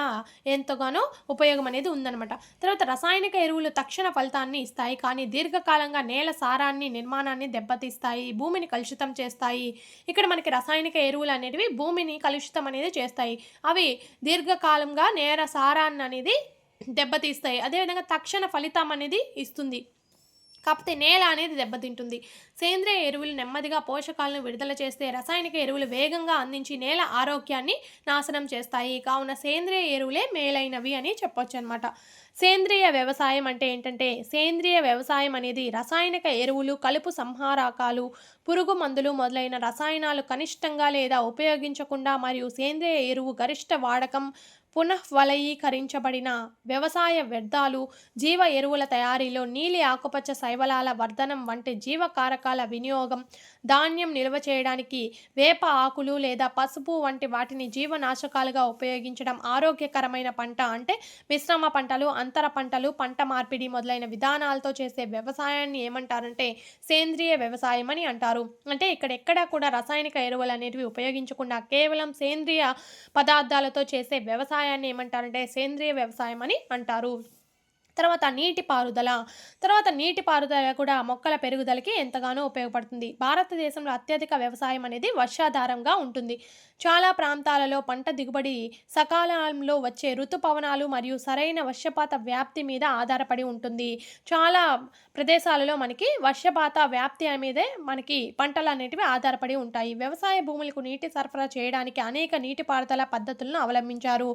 ఎంతగానో ఉపయోగం అనేది ఉందన్నమాట. తర్వాత రసాయనిక ఎరువులు తక్షణ ఫలితాన్ని ఇస్తాయి, కానీ దీర్ఘకాలంగా నేల సారాన్ని, నిర్మాణాన్ని దెబ్బతీస్తాయి, భూమిని కలుషితం చేస్తాయి. ఇక్కడ మనకి రసాయనిక ఎరువులు అనేవి భూమిని కలుషితం అనేది చేస్తాయి. అవి దీర్ఘకాలంగా నేల సారాన్ని అనేది దెబ్బతీస్తాయి. అదేవిధంగా తక్షణ ఫలితం అనేది ఇస్తుంది, కాకపోతే నేల అనేది దెబ్బతింటుంది. సేంద్రియ ఎరువులు నెమ్మదిగా పోషకాలను విడుదల చేస్తే రసాయనిక ఎరువులు వేగంగా అందించి నేల ఆరోగ్యాన్ని నాశనం చేస్తాయి. కావున సేంద్రియ ఎరువులే మేలైనవి అని చెప్పొచ్చు అనమాట. సేంద్రియ వ్యవసాయం అంటే ఏంటంటే సేంద్రియ వ్యవసాయం అనేది రసాయనిక ఎరువులు, కలుపు సంహారకాలు, పురుగు మందులు మొదలైన రసాయనాలు కనిష్టంగా లేదా ఉపయోగించకుండా మరియు సేంద్రియ ఎరువు గరిష్ట వాడకం, పునఃవలయీకరించబడిన వ్యవసాయ వ్యర్థాలు, జీవ ఎరువుల తయారీలో నీలి ఆకుపచ్చ శైవలాల వర్ధనం వంటి జీవకారకాల వినియోగం, ధాన్యం నిల్వ చేయడానికి వేప ఆకులు లేదా పసుపు వంటి వాటిని జీవనాశకాలుగా ఉపయోగించడం, ఆరోగ్యకరమైన పంట అంటే మిశ్రమ పంటలు, అంతర పంటలు, పంట మార్పిడి మొదలైన విధానాలతో చేసే వ్యవసాయాన్ని ఏమంటారంటే సేంద్రియ వ్యవసాయం అని అంటారు. అంటే ఇక్కడ కూడా రసాయనిక ఎరువులు అనేటివి ఉపయోగించకుండా కేవలం సేంద్రియ పదార్థాలతో చేసే వ్యవసాయాన్ని ఏమంటారంటే సేంద్రియ వ్యవసాయం అని అంటారు. తర్వాత నీటిపారుదల. నీటిపారుదల కూడా మొక్కల పెరుగుదలకి ఎంతగానో ఉపయోగపడుతుంది. భారతదేశంలో అత్యధిక వ్యవసాయం అనేది వర్షాధారంగా ఉంటుంది. చాలా ప్రాంతాలలో పంట దిగుబడి సకాలంలో వచ్చే ఋతుపవనాలు మరియు సరైన వర్షపాత వ్యాప్తి మీద ఆధారపడి ఉంటుంది. చాలా ప్రదేశాలలో మనకి వర్షపాత వ్యాప్తి మీదే మనకి పంటలు అనేటివి ఆధారపడి ఉంటాయి. వ్యవసాయ భూములకు నీటి సరఫరా చేయడానికి అనేక నీటిపారుదల పద్ధతులను అవలంబించారు.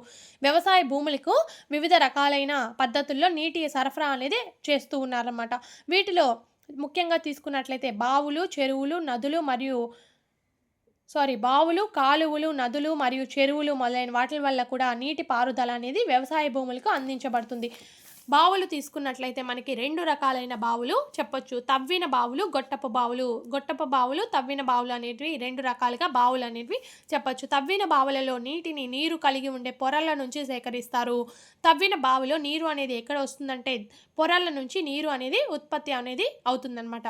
వ్యవసాయ భూములకు వివిధ రకాలైన పద్ధతుల్లో నీటి సరఫరా అనేది చేస్తూ ఉన్నారన్నమాట. వీటిలో ముఖ్యంగా తీసుకున్నట్లయితే బావులు, చెరువులు, నదులు మరియు బావులు, కాలువలు, నదులు మరియు చెరువులు మొదలైన వాటి వల్ల కూడా నీటి పారుదల అనేది వ్యవసాయ భూములకు అందించబడుతుంది. బావులు తీసుకున్నట్లయితే మనకి 2 రకాలైన బావులు చెప్పొచ్చు. తవ్విన బావులు, గొట్టపు బావులు. గొట్టపు బావులు, తవ్విన బావులు అనేటివి 2 రకాలుగా బావులు అనేటివి చెప్పొచ్చు. తవ్విన బావులలో నీరు కలిగి ఉండే పొరల నుంచి సేకరిస్తారు. తవ్విన బావిలో నీరు అనేది ఎక్కడ వస్తుందంటే పొరల నుంచి నీరు అనేది ఉత్పత్తి అనేది అవుతుందన్నమాట.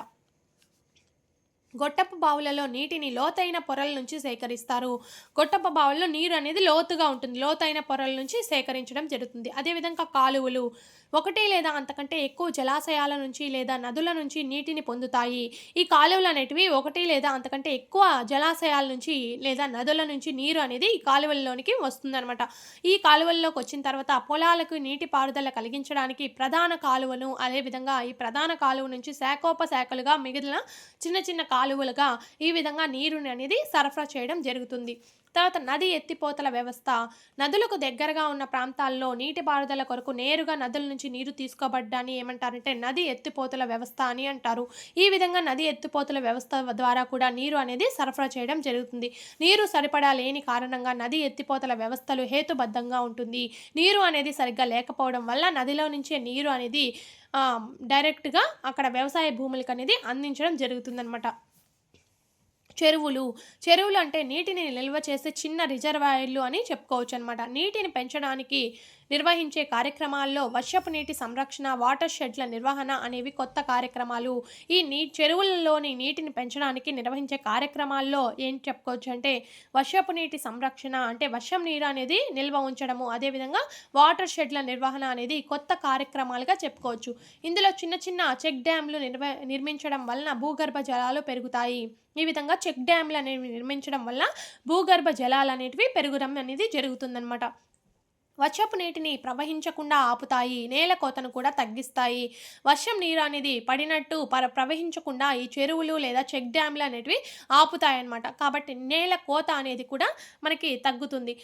గొట్టపు బావులలో నీటిని లోతైన పొరల నుంచి సేకరిస్తారు. గొట్టపు బావుల్లో నీరు అనేది లోతుగా ఉంటుంది. లోతైన పొరల నుంచి సేకరించడం జరుగుతుంది. అదేవిధంగా కాలువలు 1 లేదా అంతకంటే ఎక్కువ జలాశయాల నుంచి లేదా నదుల నుంచి నీటిని పొందుతాయి. ఈ కాలువలు అనేటివి 1 లేదా అంతకంటే ఎక్కువ జలాశయాల నుంచి లేదా నదుల నుంచి నీరు అనేది ఈ కాలువల్లోనికి వస్తుందన్నమాట. ఈ కాలువల్లోకి వచ్చిన తర్వాత పొలాలకు నీటి పారుదల కలిగించడానికి ప్రధాన కాలువను, అదేవిధంగా ఈ ప్రధాన కాలువ నుంచి శాఖోపశాఖలుగా మిగిలిన చిన్న చిన్న కాలువలుగా ఈ విధంగా నీరుని అనేది సరఫరా చేయడం జరుగుతుంది. తర్వాత నది ఎత్తిపోతల వ్యవస్థ. నదులకు దగ్గరగా ఉన్న ప్రాంతాల్లో నీటిపారుదల కొరకు నేరుగా నదుల నుంచి నీరు తీసుకోబడ్డాన్ని ఏమంటారంటే నది ఎత్తిపోతల వ్యవస్థ అని అంటారు. ఈ విధంగా నది ఎత్తిపోతల వ్యవస్థ ద్వారా కూడా నీరు అనేది సరఫరా చేయడం జరుగుతుంది. నీరు సరిపడా లేని కారణంగా నది ఎత్తిపోతల వ్యవస్థలు హేతుబద్ధంగా ఉంటుంది. నీరు అనేది సరిగ్గా లేకపోవడం వల్ల నదిలో నుంచే నీరు అనేది డైరెక్ట్గా అక్కడ వ్యవసాయ భూములకు అనేది అందించడం జరుగుతుందన్నమాట. చెరువులు అంటే నీటిని నిల్వ చేసే చిన్న రిజర్వాయర్లు అని చెప్పుకోవచ్చు అనమాట. నీటిని పెంచడానికి నిర్వహించే కార్యక్రమాల్లో వర్షపు నీటి సంరక్షణ, వాటర్ షెడ్ల నిర్వహణ అనేవి కొత్త కార్యక్రమాలు. ఈ చెరువులలోని నీటిని పెంచడానికి నిర్వహించే కార్యక్రమాల్లో ఏం చెప్పుకోవచ్చు అంటే వర్షపు నీటి సంరక్షణ అంటే వర్షం నీరు అనేది నిల్వ ఉంచడము, అదేవిధంగా వాటర్ షెడ్ల నిర్వహణ అనేది కొత్త కార్యక్రమాలుగా చెప్పుకోవచ్చు. ఇందులో చిన్న చిన్న చెక్ డ్యామ్లు నిర్మించడం వలన భూగర్భ జలాలు పెరుగుతాయి. ఈ విధంగా చెక్ డ్యామ్లు అనేవి నిర్మించడం వల్ల భూగర్భ జలాలు అనేటివి పెరగడం అనేది జరుగుతుందన్నమాట. వర్షపు నీటిని ప్రవహించకుండా ఆపుతాయి. నేల కోతను కూడా తగ్గిస్తాయి. వర్షం నీరు అనేది పడినట్టు ప్రవహించకుండా ఈ చెరువులు లేదా చెక్ డ్యామ్లు అనేటివి ఆపుతాయన్నమాట. కాబట్టి నేల కోత అనేది కూడా మనకి తగ్గుతుంది.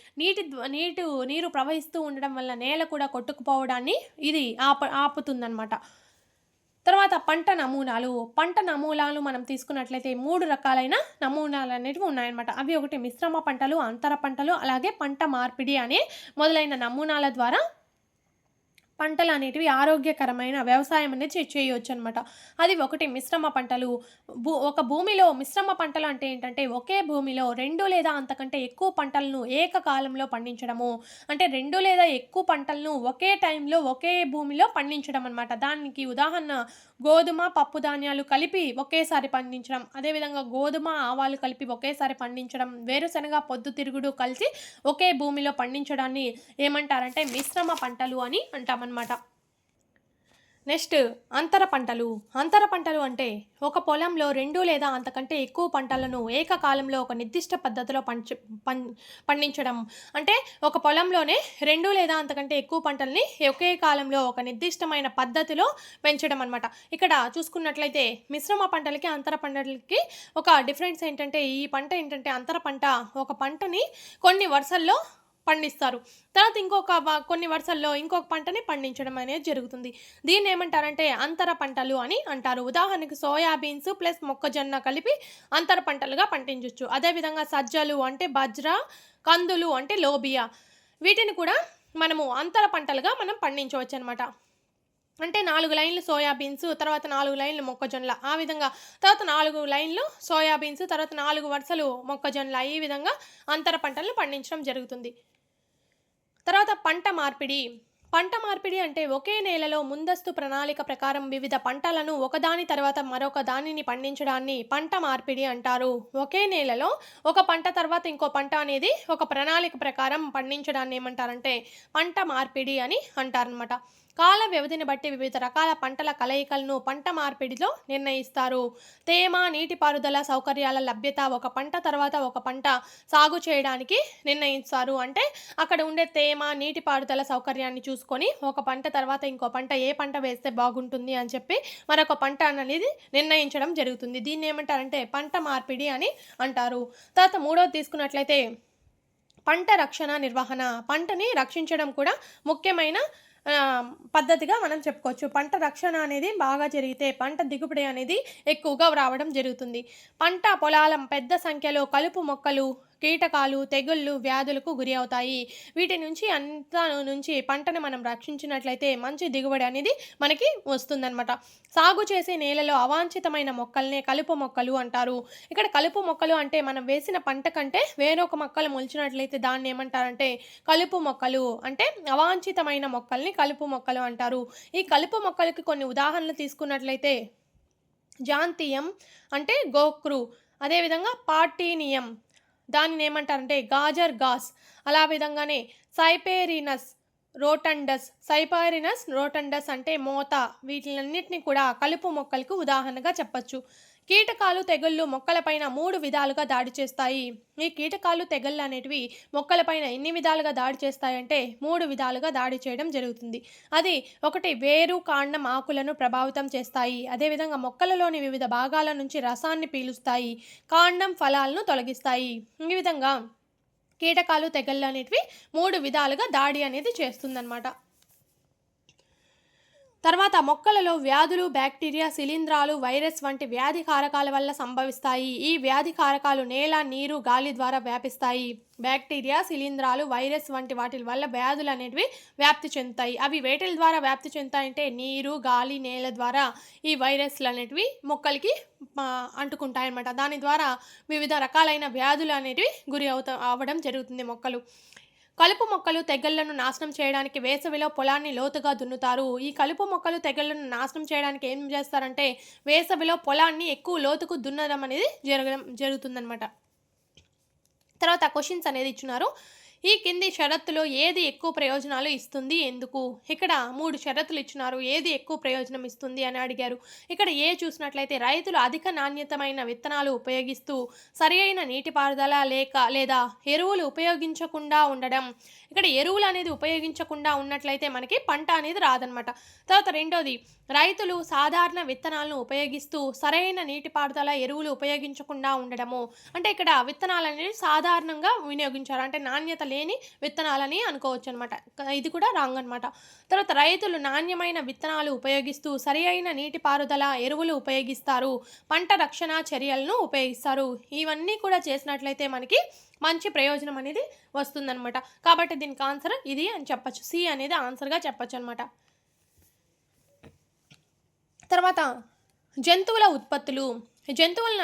నీరు ప్రవహిస్తూ ఉండడం వల్ల నేల కూడా కొట్టుకుపోవడాన్ని ఇది ఆపుతుందన్నమాట. తర్వాత పంట నమూనాలు మనం తీసుకున్నట్లయితే 3 రకాలైన నమూనాలు అనేవి ఉన్నాయన్నమాట. అవి ఒకటి మిశ్రమ పంటలు, అంతర పంటలు, అలాగే పంట మార్పిడి అనే మొదలైన నమూనాల ద్వారా పంటలు అనేటివి ఆరోగ్యకరమైన వ్యవసాయం అనేది చేయవచ్చు అనమాట. అది ఒకటి మిశ్రమ పంటలు. ఒక భూమిలో మిశ్రమ పంటలు అంటే ఏంటంటే ఒకే భూమిలో 2 లేదా అంతకంటే ఎక్కువ పంటలను ఏకకాలంలో పండించడము. అంటే 2 లేదా ఎక్కువ పంటలను ఒకే టైంలో ఒకే భూమిలో పండించడం అనమాట. దానికి ఉదాహరణ గోధుమ, పప్పు ధాన్యాలు కలిపి ఒకేసారి పండించడం, అదేవిధంగా గోధుమ, ఆవాలు కలిపి ఒకేసారి పండించడం, వేరుశనగ, పొద్దుతిరుగుడు కలిసి ఒకే భూమిలో పండించడాన్ని ఏమంటారంటే మిశ్రమ పంటలు అని అంటామన్నమాట. నెక్స్ట్ అంతర పంటలు అంటే ఒక పొలంలో 2 లేదా అంతకంటే ఎక్కువ పంటలను ఏకకాలంలో ఒక నిర్దిష్ట పద్ధతిలో పండించడం. అంటే ఒక పొలంలోనే 2 లేదా అంతకంటే ఎక్కువ పంటల్ని ఒకే కాలంలో ఒక నిర్దిష్టమైన పద్ధతిలో పెంచడం అనమాట. ఇక్కడ చూసుకున్నట్లయితే మిశ్రమ పంటలకి, అంతర పంటలకి ఒక డిఫరెన్స్ ఏంటంటే ఈ పంట ఏంటంటే అంతర పంట ఒక పంటని కొన్ని వరుసల్లో పండిస్తారు. తర్వాత కొన్ని వరుసల్లో ఇంకొక పంటని పండించడం అనేది జరుగుతుంది. దీన్ని ఏమంటారంటే అంతర పంటలు అని అంటారు. ఉదాహరణకు సోయాబీన్స్ ప్లస్ మొక్కజొన్న కలిపి అంతర పంటలుగా పండించవచ్చు. అదేవిధంగా సజ్జలు అంటే బజ్రా, కందులు అంటే లోబియా, వీటిని కూడా మనము అంతర పంటలుగా మనం పండించవచ్చు అనమాట. అంటే 4 లైన్లు సోయాబీన్స్, తర్వాత 4 లైన్లు మొక్కజొన్నల, ఆ విధంగా తర్వాత 4 లైన్లు సోయాబీన్స్, తర్వాత 4 వరుసలు మొక్కజొన్నల, ఈ విధంగా అంతర పంటలను పండించడం జరుగుతుంది. తర్వాత పంట పంట మార్పిడి అంటే ఒకే నేలలో ముందస్తు ప్రణాళిక ప్రకారం వివిధ పంటలను ఒకదాని తర్వాత మరొక దానిని పండించడాన్ని పంట మార్పిడి అంటారు. ఒకే నేలలో ఒక పంట తర్వాత ఇంకో పంట అనేది ఒక ప్రణాళిక ప్రకారం పండించడాన్ని ఏమంటారంటే పంట మార్పిడి అని అంటారనమాట. కాల వ్యవధిని బట్టి వివిధ రకాల పంటల కలయికలను పంట మార్పిడిలో నిర్ణయిస్తారు. తేమ, నీటిపారుదల సౌకర్యాల లభ్యత ఒక పంట తర్వాత ఒక పంట సాగు చేయడానికి నిర్ణయిస్తారు. అంటే అక్కడ ఉండే తేమ, నీటిపారుదల సౌకర్యాన్ని చూసుకొని ఒక పంట తర్వాత ఇంకో పంట ఏ పంట వేస్తే బాగుంటుంది అని చెప్పి మరొక పంట అనేది నిర్ణయించడం జరుగుతుంది. దీన్ని ఏమంటారంటే పంట మార్పిడి అని అంటారు. తర్వాత మూడోది తీసుకున్నట్లయితే పంట రక్షణ నిర్వహణ. పంటని రక్షించడం కూడా ముఖ్యమైన పద్ధతిగా మనం చెప్పుకోవచ్చు. పంట రక్షణ అనేది బాగా జరిగితే పంట దిగుబడి అనేది ఎక్కువగా రావడం జరుగుతుంది. పంట పొలాల పెద్ద సంఖ్యలో కలుపు మొక్కలు, కీటకాలు, తెగుళ్ళు, వ్యాధులకు గురి అవుతాయి. వీటి నుంచి పంటను మనం రక్షించినట్లయితే మంచి దిగుబడి అనేది మనకి వస్తుందన్నమాట. సాగు చేసే నేలలో అవాంఛితమైన మొక్కల్నే కలుపు మొక్కలు అంటారు. ఇక్కడ కలుపు మొక్కలు అంటే మనం వేసిన పంట కంటే వేరొక మొక్కలు మొలిచినట్లయితే దాన్ని ఏమంటారంటే కలుపు మొక్కలు. అంటే అవాంఛితమైన మొక్కల్ని కలుపు మొక్కలు అంటారు. ఈ కలుపు మొక్కలకి కొన్ని ఉదాహరణలు తీసుకున్నట్లయితే జాంతీయం అంటే గోక్రు, అదేవిధంగా పార్టీనియం దానిని ఏమంటారంటే గాజర్ గాస్, అలా విధంగానే సైపైరినస్ రోటండస్ అంటే మోత, వీటిలన్నిటిని కూడా కలుపు మొక్కలకు ఉదాహరణగా చెప్పచ్చు. కీటకాలు, తెగుళ్ళు మొక్కలపైన 3 విధాలుగా దాడి చేస్తాయి. ఈ కీటకాలు, తెగుళ్ళు అనేటివి మొక్కలపైన ఎన్ని విధాలుగా దాడి చేస్తాయంటే 3 విధాలుగా దాడి చేయడం జరుగుతుంది. అది ఒకటి వేరు, కాండం, ఆకులను ప్రభావితం చేస్తాయి. అదేవిధంగా మొక్కలలోని వివిధ భాగాల నుంచి రసాన్ని పీలుస్తాయి. కాండం, ఫలాలను తొలగిస్తాయి. ఈ విధంగా కీటకాలు, తెగుళ్ళు అనేటివి 3 విధాలుగా దాడి అనేది చేస్తుందన్నమాట. తర్వాత మొక్కలలో వ్యాధులు, బ్యాక్టీరియా, శిలీంధ్రాలు, వైరస్ వంటి వ్యాధి కారకాల వల్ల సంభవిస్తాయి. ఈ వ్యాధి కారకాలు నేల, నీరు, గాలి ద్వారా వ్యాపిస్తాయి. బ్యాక్టీరియా, శిలీంధ్రాలు, వైరస్ వంటి వాటి వల్ల వ్యాధులు అనేటివి వ్యాప్తి చెందుతాయి. అవి వేటిల ద్వారా వ్యాప్తి చెందుతాయంటే నీరు, గాలి, నేల ద్వారా ఈ వైరస్లు అనేటివి మొక్కలకి అంటుకుంటాయి అన్నమాట. దాని ద్వారా వివిధ రకాలైన వ్యాధులు అనేటివి అవ్వడం జరుగుతుంది మొక్కలు. కలుపు మొక్కలు, తెగుళ్లను నాశనం చేయడానికి వేసవిలో పొలాన్ని లోతుగా దున్నుతారు. ఈ కలుపు మొక్కలు, తెగుళ్లను నాశనం చేయడానికి ఏం చేస్తారంటే వేసవిలో పొలాన్ని ఎక్కువ లోతుకు దున్నడం అనేది జరుగుతుందన్నమాట. తర్వాత క్వశ్చన్స్ అనేది ఇచ్చినారు. ఈ కింది షరతులో ఏది ఎక్కువ ప్రయోజనాలు ఇస్తుంది, ఎందుకు? ఇక్కడ 3 షరతులు ఇచ్చినారు. ఏది ఎక్కువ ప్రయోజనం ఇస్తుంది అని అడిగారు. ఇక్కడ చూసినట్లయితే రైతులు అధిక నాణ్యతమైన విత్తనాలు ఉపయోగిస్తూ సరి అయిన నీటిపారుదల లేదా ఎరువులు ఉపయోగించకుండా ఉండడం. ఇక్కడ ఎరువులు అనేది ఉపయోగించకుండా ఉన్నట్లయితే మనకి పంట అనేది రాదనమాట. తర్వాత రెండోది, రైతులు సాధారణ విత్తనాలను ఉపయోగిస్తూ సరైన నీటిపారుదల, ఎరువులు ఉపయోగించకుండా ఉండడము. అంటే ఇక్కడ విత్తనాలు అనేవి సాధారణంగా వినియోగించారు, అంటే నాణ్యత లేని విత్తనాలని అనుకోవచ్చు అనమాట. ఇది కూడా రాంగ్ అనమాట. తర్వాత రైతులు నాణ్యమైన విత్తనాలు ఉపయోగిస్తూ సరి అయిన నీటిపారుదల, ఎరువులు ఉపయోగిస్తారు, పంట రక్షణ చర్యలను ఉపయోగిస్తారు. ఇవన్నీ కూడా చేసినట్లయితే మనకి మంచి ప్రయోజనం అనేది వస్తుందన్నమాట. కాబట్టి దీనికి ఆన్సర్ ఇది అని చెప్పచ్చు. సి అనేది ఆన్సర్గా చెప్పచ్చు అనమాట. తర్వాత జంతువుల ఉత్పత్తులు. జంతువుల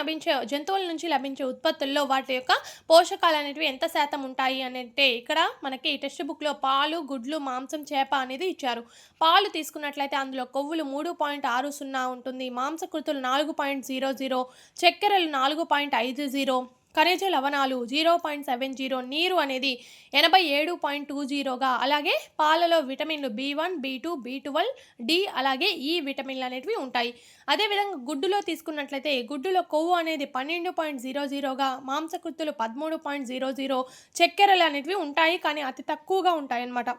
నుంచి లభించే ఉత్పత్తుల్లో వాటి యొక్క పోషకాలు అనేటివి ఎంత శాతం ఉంటాయి అంటే ఇక్కడ మనకి టెక్స్ట్ బుక్లో పాలు, గుడ్లు, మాంసం, చేప అనేది ఇచ్చారు. పాలు తీసుకున్నట్లయితే అందులో కొవ్వులు 3.60 ఉంటుంది, మాంసకృతులు 4.00, చక్కెరలు 4.50, ఖనిజ లవణాలు 0.70, నీరు అనేది 87.20గా, అలాగే పాలలో విటమిన్లు B1, B2, B12, D అలాగే ఈ విటమిన్లు అనేటివి ఉంటాయి. అదేవిధంగా గుడ్డులో తీసుకున్నట్లయితే గుడ్డులో కొవ్వు అనేది 12.00గా, మాంసకృతులు 13.00, చక్కెరలు అనేటివి ఉంటాయి కానీ అతి తక్కువగా ఉంటాయి అన్నమాట.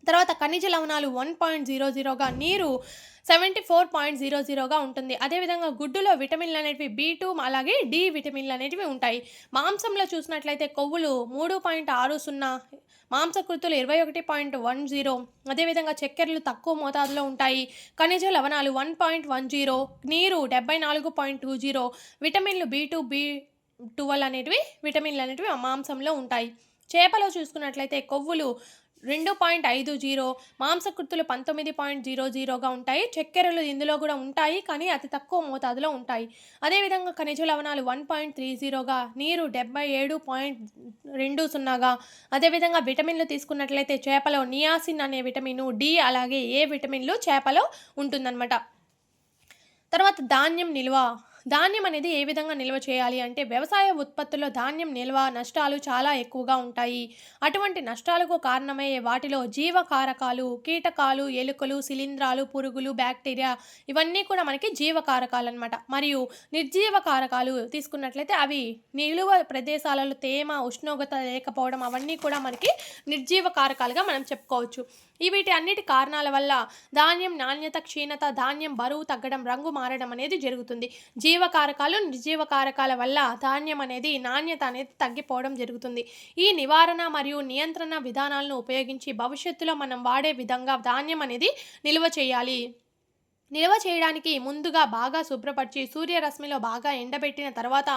తర్వాత ఖనిజ లవణాలు 1.00గా, నీరు 74.00గా ఉంటుంది. అదేవిధంగా గుడ్డులో విటమిన్లు అనేటివి B2 అలాగే D విటమిన్లు అనేటివి ఉంటాయి. మాంసంలో చూసినట్లయితే కొవ్వులు 3.60, మాంసకృతులు 21.10, అదేవిధంగా చక్కెరలు తక్కువ మోతాదులో ఉంటాయి, ఖనిజ లవణాలు 1.10, నీరు 74.20, విటమిన్లు B2, B12 అనేటివి విటమిన్లు అనేటివి మాంసంలో ఉంటాయి. చేపలో చూసుకున్నట్లయితే కొవ్వులు 2.50, మాంసకృతులు 19.00గా ఉంటాయి. చక్కెరలు ఇందులో కూడా ఉంటాయి, కానీ అతి తక్కువ మోతాదులో ఉంటాయి. అదేవిధంగా ఖనిజ లవణాలు 1.30గా, నీరు 77.20గా, అదేవిధంగా విటమిన్లు తీసుకున్నట్లయితే చేపలో నియాసిన్ అనే విటమిను, డి అలాగే ఏ విటమిన్లు చేపలో ఉంటుందన్నమాట. తర్వాత ధాన్యం నిల్వ. ధాన్యం అనేది ఏ విధంగా నిల్వ చేయాలి అంటే, వ్యవసాయ ఉత్పత్తుల్లో ధాన్యం నిల్వ నష్టాలు చాలా ఎక్కువగా ఉంటాయి. అటువంటి నష్టాలకు కారణమయ్యే వాటిలో జీవకారకాలు, కీటకాలు, ఎలుకలు, శిలీంధ్రాలు, పురుగులు, బ్యాక్టీరియా ఇవన్నీ కూడా మనకి జీవకారకాలన్నమాట. మరియు నిర్జీవ కారకాలు తీసుకున్నట్లయితే అవి నిలువ ప్రదేశాలలో తేమ, ఉష్ణోగ్రత లేకపోవడం అవన్నీ కూడా మనకి నిర్జీవ కారకాలుగా మనం చెప్పుకోవచ్చు. వీటి అన్నిటి కారణాల వల్ల ధాన్యం నాణ్యత క్షీణత, ధాన్యం బరువు తగ్గడం, రంగు మారడం అనేది జరుగుతుంది. జీవకారకాలు, నిర్జీవ కారకాల వల్ల ధాన్యం అనేది నాణ్యత అనేది తగ్గిపోవడం జరుగుతుంది. ఈ నివారణ మరియు నియంత్రణ విధానాలను ఉపయోగించి భవిష్యత్తులో మనం వాడే విధంగా ధాన్యం అనేది నిల్వ చేయాలి. నిల్వ చేయడానికి ముందుగా బాగా శుభ్రపరిచి సూర్యరశ్మిలో బాగా ఎండబెట్టిన తర్వాత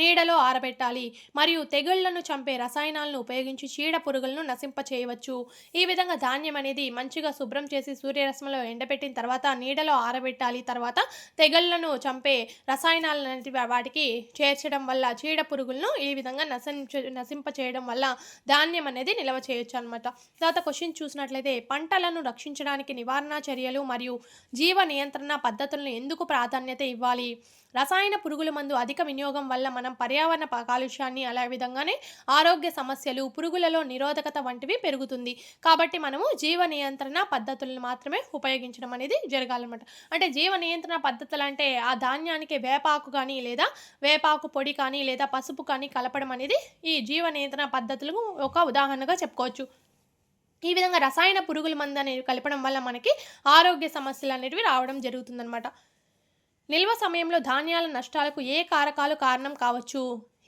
నీడలో ఆరబెట్టాలి. మరియు తెగుళ్లను చంపే రసాయనాలను ఉపయోగించి చీడ పురుగులను నశింప చేయవచ్చు. ఈ విధంగా ధాన్యం అనేది మంచిగా శుభ్రం చేసి సూర్యరశ్మిలో ఎండబెట్టిన తర్వాత నీడలో ఆరబెట్టాలి. తర్వాత తెగుళ్లను చంపే రసాయనాలు వాటికి చేర్చడం వల్ల చీడ పురుగులను ఈ విధంగా నశింప చేయడం వల్ల ధాన్యం అనేది నిల్వ చేయొచ్చు అనమాట. తర్వాత క్వశ్చన్ చూసినట్లయితే, పంటలను రక్షించడానికి నివారణ చర్యలు మరియు జీవ నియంత్రణ పద్ధతులను ఎందుకు ప్రాధాన్యత ఇవ్వాలి? రసాయన పురుగుల మందు అధిక వినియోగం వల్ల మనం పర్యావరణ కాలుష్యాన్ని, అలా విధంగానే ఆరోగ్య సమస్యలు, పురుగులలో నిరోధకత వంటివి పెరుగుతుంది. కాబట్టి మనము జీవ నియంత్రణ పద్ధతులను మాత్రమే ఉపయోగించడం అనేది జరగాలన్నమాట. అంటే జీవ నియంత్రణ పద్ధతులు అంటే ఆ ధాన్యానికి వేపాకు కానీ లేదా వేపాకు పొడి కానీ లేదా పసుపు కానీ కలపడం అనేది ఈ జీవ నియంత్రణ పద్ధతులకు ఒక ఉదాహరణగా చెప్పుకోవచ్చు. ఈ విధంగా రసాయన పురుగుల మందు అనేవి కలపడం వల్ల మనకి ఆరోగ్య సమస్యలు అనేటివి రావడం జరుగుతుందన్నమాట. నిల్వ సమయంలో ధాన్యాల నష్టాలకు ఏ కారకాలు కారణం కావచ్చు?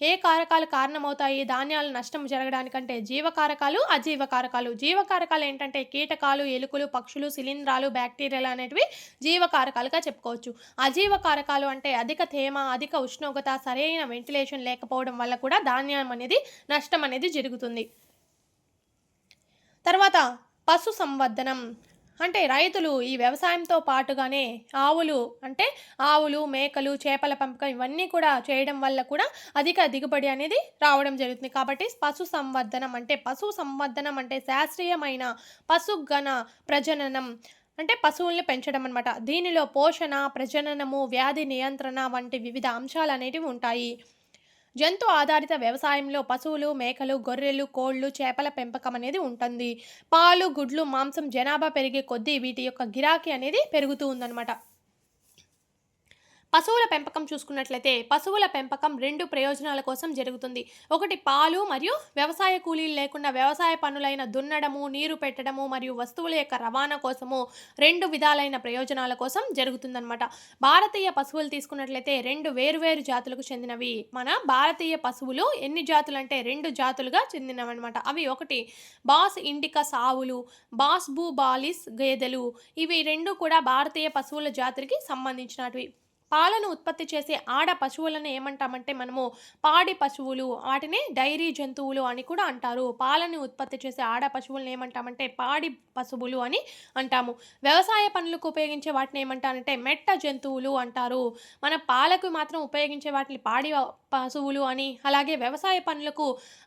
ఏ కారకాలు కారణమవుతాయి ధాన్యాల నష్టం జరగడానికంటే? జీవకారకాలు, అజీవకారకాలు. జీవకారకాలు ఏంటంటే కీటకాలు, ఎలుకలు, పక్షులు, శిలీంధ్రాలు, బ్యాక్టీరియాలు అనేటివి జీవకారకాలుగా చెప్పుకోవచ్చు. అజీవకారకాలు అంటే అధిక తేమ, అధిక ఉష్ణోగ్రత, సరైన వెంటిలేషన్ లేకపోవడం వల్ల కూడా ధాన్యం అనేది నష్టం అనేది జరుగుతుంది. తర్వాత పశు సంవర్ధనం అంటే రైతులు ఈ వ్యవసాయంతో పాటుగానే ఆవులు, మేకలు, చేపల పెంపకం ఇవన్నీ కూడా చేయడం వల్ల కూడా అధిక దిగుబడి అనేది రావడం జరుగుతుంది. కాబట్టి పశు సంవర్ధనం అంటే శాస్త్రీయమైన పశుగణ ప్రజననం అంటే పశువుల్ని పెంచడం అనమాట. దీనిలో పోషణ, ప్రజననము, వ్యాధి నియంత్రణ వంటి వివిధ అంశాలు అనేటివి ఉంటాయి. జంతు ఆధారిత వ్యవసాయంలో పశువులు, మేకలు, గొర్రెలు, కోళ్లు, చేపల పెంపకం అనేది ఉంటుంది. పాలు, గుడ్లు, మాంసం జనాభా పెరిగే కొద్దీ వీటి యొక్క గిరాకీ అనేది పెరుగుతూ ఉందన్నమాట. పశువుల పెంపకం చూసుకున్నట్లయితే, పశువుల పెంపకం 2 ప్రయోజనాల కోసం జరుగుతుంది. ఒకటి పాలు మరియు వ్యవసాయ కూలీలు లేకుండా వ్యవసాయ పనులైన దున్నడము, నీరు పెట్టడము మరియు వస్తువుల యొక్క రవాణా కోసము 2 విధాలైన ప్రయోజనాల కోసం జరుగుతుందన్నమాట. భారతీయ పశువులు తీసుకున్నట్లయితే 2 వేరువేరు జాతులకు చెందినవి. మన భారతీయ పశువులు ఎన్ని జాతులు అంటే 2 జాతులుగా చెందినవన్నమాట. అవి ఒకటి బాస్ ఇండికస్ ఆవులు, బాస్ బూబాలిస్ గేదెలు. ఇవి 2 కూడా భారతీయ పశువుల జాతికి సంబంధించినవి. పాలను ఉత్పత్తి చేసే ఆడ పశువులను ఏమంటామంటే మనము పాడి పశువులు, వాటిని డైరీ జంతువులు అని కూడా అంటారు. పాలను ఉత్పత్తి చేసే ఆడ పశువులను ఏమంటామంటే పాడి పశువులు అని అంటాము. వ్యవసాయ పనులకు ఉపయోగించే వాటిని ఏమంటారంటే మెట్ట జంతువులు అంటారు. మన పాలకు మాత్రం ఉపయోగించే వాటిని పాడి పశువులు అని, అలాగే వ్యవసాయ పనులకు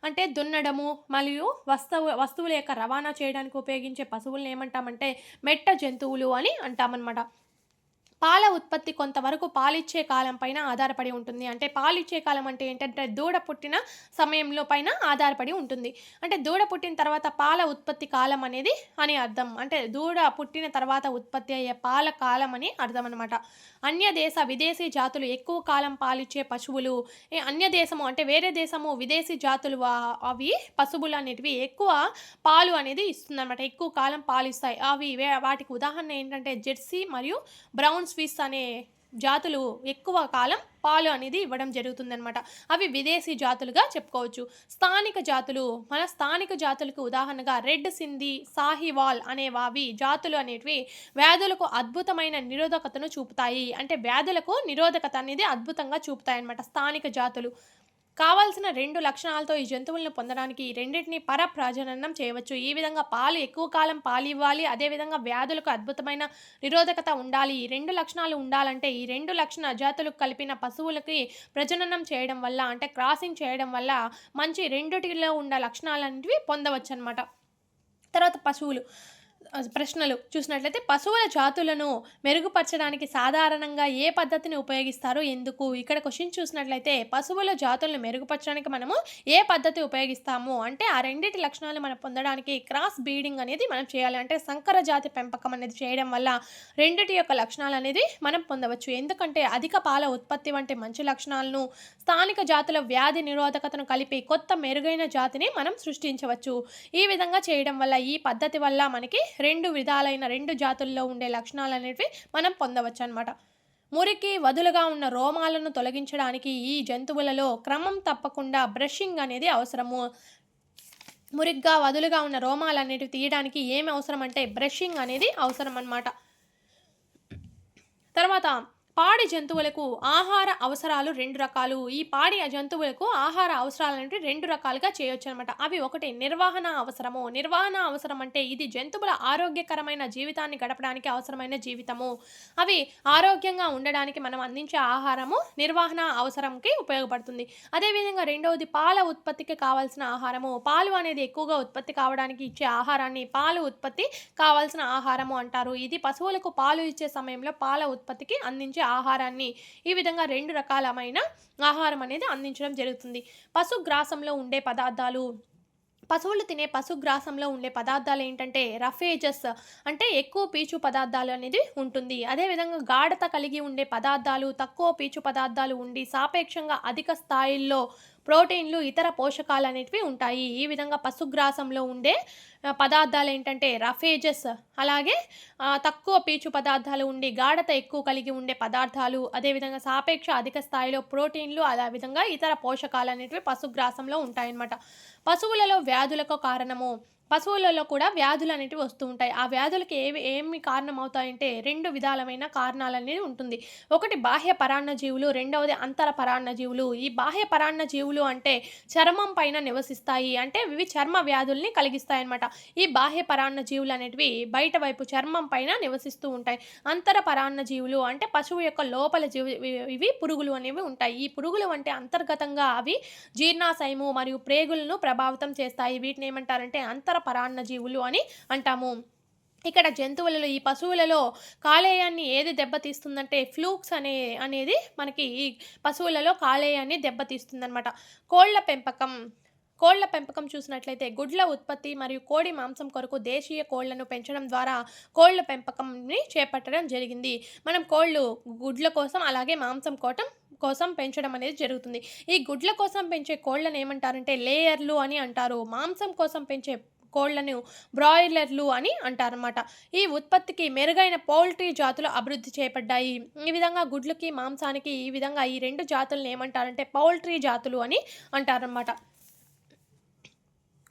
అంటే దున్నడము మరియు వస్తువుల యొక్క రవాణా చేయడానికి ఉపయోగించే పశువులను ఏమంటామంటే మెట్ట జంతువులు అని అంటామన్నమాట. పాల ఉత్పత్తి కొంతవరకు పాలిచ్చే కాలం పైన ఆధారపడి ఉంటుంది. అంటే పాలిచ్చే కాలం అంటే ఏంటంటే దూడ పుట్టిన సమయంలో పైన ఆధారపడి ఉంటుంది. అంటే దూడ పుట్టిన తర్వాత పాల ఉత్పత్తి కాలం అనేది అని అర్థం. అంటే దూడ పుట్టిన తర్వాత ఉత్పత్తి అయ్యే పాల కాలం అని అర్థం అనమాట. విదేశీ జాతులు ఎక్కువ కాలం పాలిచ్చే పశువులు. అన్య దేశము అంటే వేరే దేశము విదేశీ జాతులు అవి పశువులు అనేటివి ఎక్కువ పాలు అనేది ఇస్తుందన్నమాట. ఎక్కువ కాలం పాలిస్తాయి. వాటికి ఉదాహరణ ఏంటంటే జెర్సీ మరియు బ్రౌన్ స్విస్ అనే జాతులు ఎక్కువ కాలం పాలు అనేది ఇవ్వడం జరుగుతుందన్నమాట. అవి విదేశీ జాతులుగా చెప్పుకోవచ్చు. మన స్థానిక జాతులకు ఉదాహరణగా రెడ్ సింధీ, సాహివాల్ అనేవి జాతులు అనేటివి వ్యాధులకు అద్భుతమైన నిరోధకతను చూపుతాయి. అంటే వ్యాధులకు నిరోధకత అనేది అద్భుతంగా చూపుతాయి అన్నమాట స్థానిక జాతులు. కావాల్సిన 2 లక్షణాలతో ఈ జంతువులను పొందడానికి ఈ రెండిటిని పరప్రజననం చేయవచ్చు. ఈ విధంగా పాలు ఎక్కువ కాలం పాలివ్వాలి. అదేవిధంగా వ్యాధులకు అద్భుతమైన నిరోధకత ఉండాలి. ఈ 2 లక్షణాలు ఉండాలంటే ఈ 2 లక్షణ జాతులకు కలిపిన పశువులకి ప్రజననం చేయడం వల్ల అంటే క్రాసింగ్ చేయడం వల్ల మంచి రెండిటిలో ఉన్న లక్షణాలనేటివి పొందవచ్చనమాట. తర్వాత పశువులు ప్రశ్నలు చూసినట్లయితే పశువుల జాతులను మెరుగుపరచడానికి సాధారణంగా ఏ పద్ధతిని ఉపయోగిస్తారు? ఎందుకు? ఇక్కడ క్వెషన్ చూసినట్లయితే పశువుల జాతులను మెరుగుపరచడానికి మనము ఏ పద్ధతి ఉపయోగిస్తాము అంటే ఆ రెండిటి లక్షణాలు మనం పొందడానికి క్రాస్ బ్రీడింగ్ అనేది మనం చేయాలి. అంటే సంకర జాతి పెంపకం అనేది చేయడం వల్ల రెండిటి యొక్క లక్షణాలు అనేది మనం పొందవచ్చు. ఎందుకంటే అధిక పాల ఉత్పత్తి వంటి మంచి లక్షణాలను స్థానిక జాతుల వ్యాధి నిరోధకతను కలిపి కొత్త మెరుగైన జాతిని మనం సృష్టించవచ్చు. ఈ విధంగా చేయడం వల్ల ఈ పద్ధతి వల్ల మనకి 2 విధాలైన 2 జాతుల్లో ఉండే లక్షణాలు అనేటివి మనం పొందవచ్చు అనమాట. మురికి వదులుగా ఉన్న రోమాలను తొలగించడానికి ఈ జంతువులలో క్రమం తప్పకుండా బ్రషింగ్ అనేది అవసరము. మురిగ్గా వదులుగా ఉన్న రోమాలు అనేటివి తీయడానికి ఏమి అవసరం అంటే బ్రషింగ్ అనేది అవసరం అన్నమాట. తర్వాత పాడి జంతువులకు ఆహార అవసరాలు 2 రకాలు. ఈ పాడి జంతువులకు ఆహార అవసరాలనేవి 2 రకాలుగా చేయొచ్చు అనమాట. అవి ఒకటి నిర్వహణ అవసరము. నిర్వహణ అవసరం అంటే ఇది జంతువుల ఆరోగ్యకరమైన జీవితాన్ని గడపడానికి అవసరమైన జీవితము. అవి ఆరోగ్యంగా ఉండడానికి మనం అందించే ఆహారము నిర్వహణ అవసరంకి ఉపయోగపడుతుంది. అదేవిధంగా రెండవది పాల ఉత్పత్తికి కావాల్సిన ఆహారము. పాలు అనేది ఎక్కువగా ఉత్పత్తి కావడానికి ఇచ్చే ఆహారాన్ని పాలు ఉత్పత్తి కావాల్సిన ఆహారము అంటారు. ఇది పశువులకు పాలు ఇచ్చే సమయంలో పాల ఉత్పత్తికి అందించే ఆహారాన్ని ఈ విధంగా 2 రకాలమైన ఆహారం అనేది అందించడం జరుగుతుంది. పశుగ్రాసంలో ఉండే పదార్థాలు పశువులు తినే పశుగ్రాసంలో ఉండే పదార్థాలు ఏంటంటే రఫేజెస్ అంటే ఎక్కువ పీచు పదార్థాలు అనేది ఉంటుంది. అదేవిధంగా గాఢత కలిగి ఉండే పదార్థాలు తక్కువ పీచు పదార్థాలు ఉండి సాపేక్షంగా అధిక స్థాయిల్లో ప్రోటీన్లు ఇతర పోషకాలు అనేటివి ఉంటాయి. ఈ విధంగా పశుగ్రాసంలో ఉండే పదార్థాలు ఏంటంటే రఫేజెస్ అలాగే తక్కువ పీచు పదార్థాలు ఉండి గాఢత ఎక్కువ కలిగి ఉండే పదార్థాలు అదేవిధంగా సాపేక్ష అధిక స్థాయిలో ప్రోటీన్లు అదేవిధంగా ఇతర పోషకాలు అనేటివి పశుగ్రాసంలో ఉంటాయన్నమాట. పశువులలో వ్యాధులకు కారణము పశువులలో కూడా వ్యాధులు అనేటివి వస్తూ ఉంటాయి. ఆ వ్యాధులకి ఏమి కారణమవుతాయంటే 2 విధాలమైన కారణాలు అనేది ఉంటుంది. ఒకటి బాహ్య పరాన్న జీవులు, రెండవది అంతర పరాన్న జీవులు. ఈ బాహ్య పరాన్న జీవులు అంటే చర్మం పైన నివసిస్తాయి. అంటే ఇవి చర్మ వ్యాధుల్ని కలిగిస్తాయి అన్నమాట. ఈ బాహ్య పరాన్న జీవులు అనేటివి బయట వైపు చర్మం పైన నివసిస్తూ ఉంటాయి. అంతర పరాన్న జీవులు అంటే పశువు యొక్క లోపల ఇవి పురుగులు అనేవి ఉంటాయి. ఈ పురుగులు అంటే అంతర్గతంగా అవి జీర్ణాశయము మరియు ప్రేగులను ప్రభావితం చేస్తాయి. వీటిని ఏమంటారంటే అంతర పరాన్న జీవులు అని అంటాము. ఇక్కడ జంతువులలో ఈ పశువులలో కాలేయాన్ని ఏది దెబ్బతీస్తుందంటే ఫ్లూక్స్ అనేది మనకి ఈ పశువులలో కాలేయాన్ని దెబ్బతీస్తుందన్నమాట. కోళ్ల పెంపకం చూసినట్లయితే గుడ్ల ఉత్పత్తి మరియు కోడి మాంసం కొరకు దేశీయ కోళ్లను పెంచడం ద్వారా కోళ్ల పెంపకంని చేపట్టడం జరిగింది. మనం కోళ్ళు గుడ్ల కోసం అలాగే మాంసం కోసం పెంచడం అనేది జరుగుతుంది. ఈ గుడ్ల కోసం పెంచే కోళ్లను ఏమంటారంటే లేయర్లు అని అంటారు. మాంసం కోసం పెంచే కోళ్లను బ్రాయిలర్లు అని అంటారన్నమాట. ఈ ఉత్పత్తికి మెరుగైన పౌల్ట్రీ జాతులు అభివృద్ధి చేయబడ్డాయి. ఈ విధంగా గుడ్లకి మాంసానికి ఈ విధంగా ఈ 2 జాతులను ఏమంటారంటే పౌల్ట్రీ జాతులు అని అంటారన్నమాట.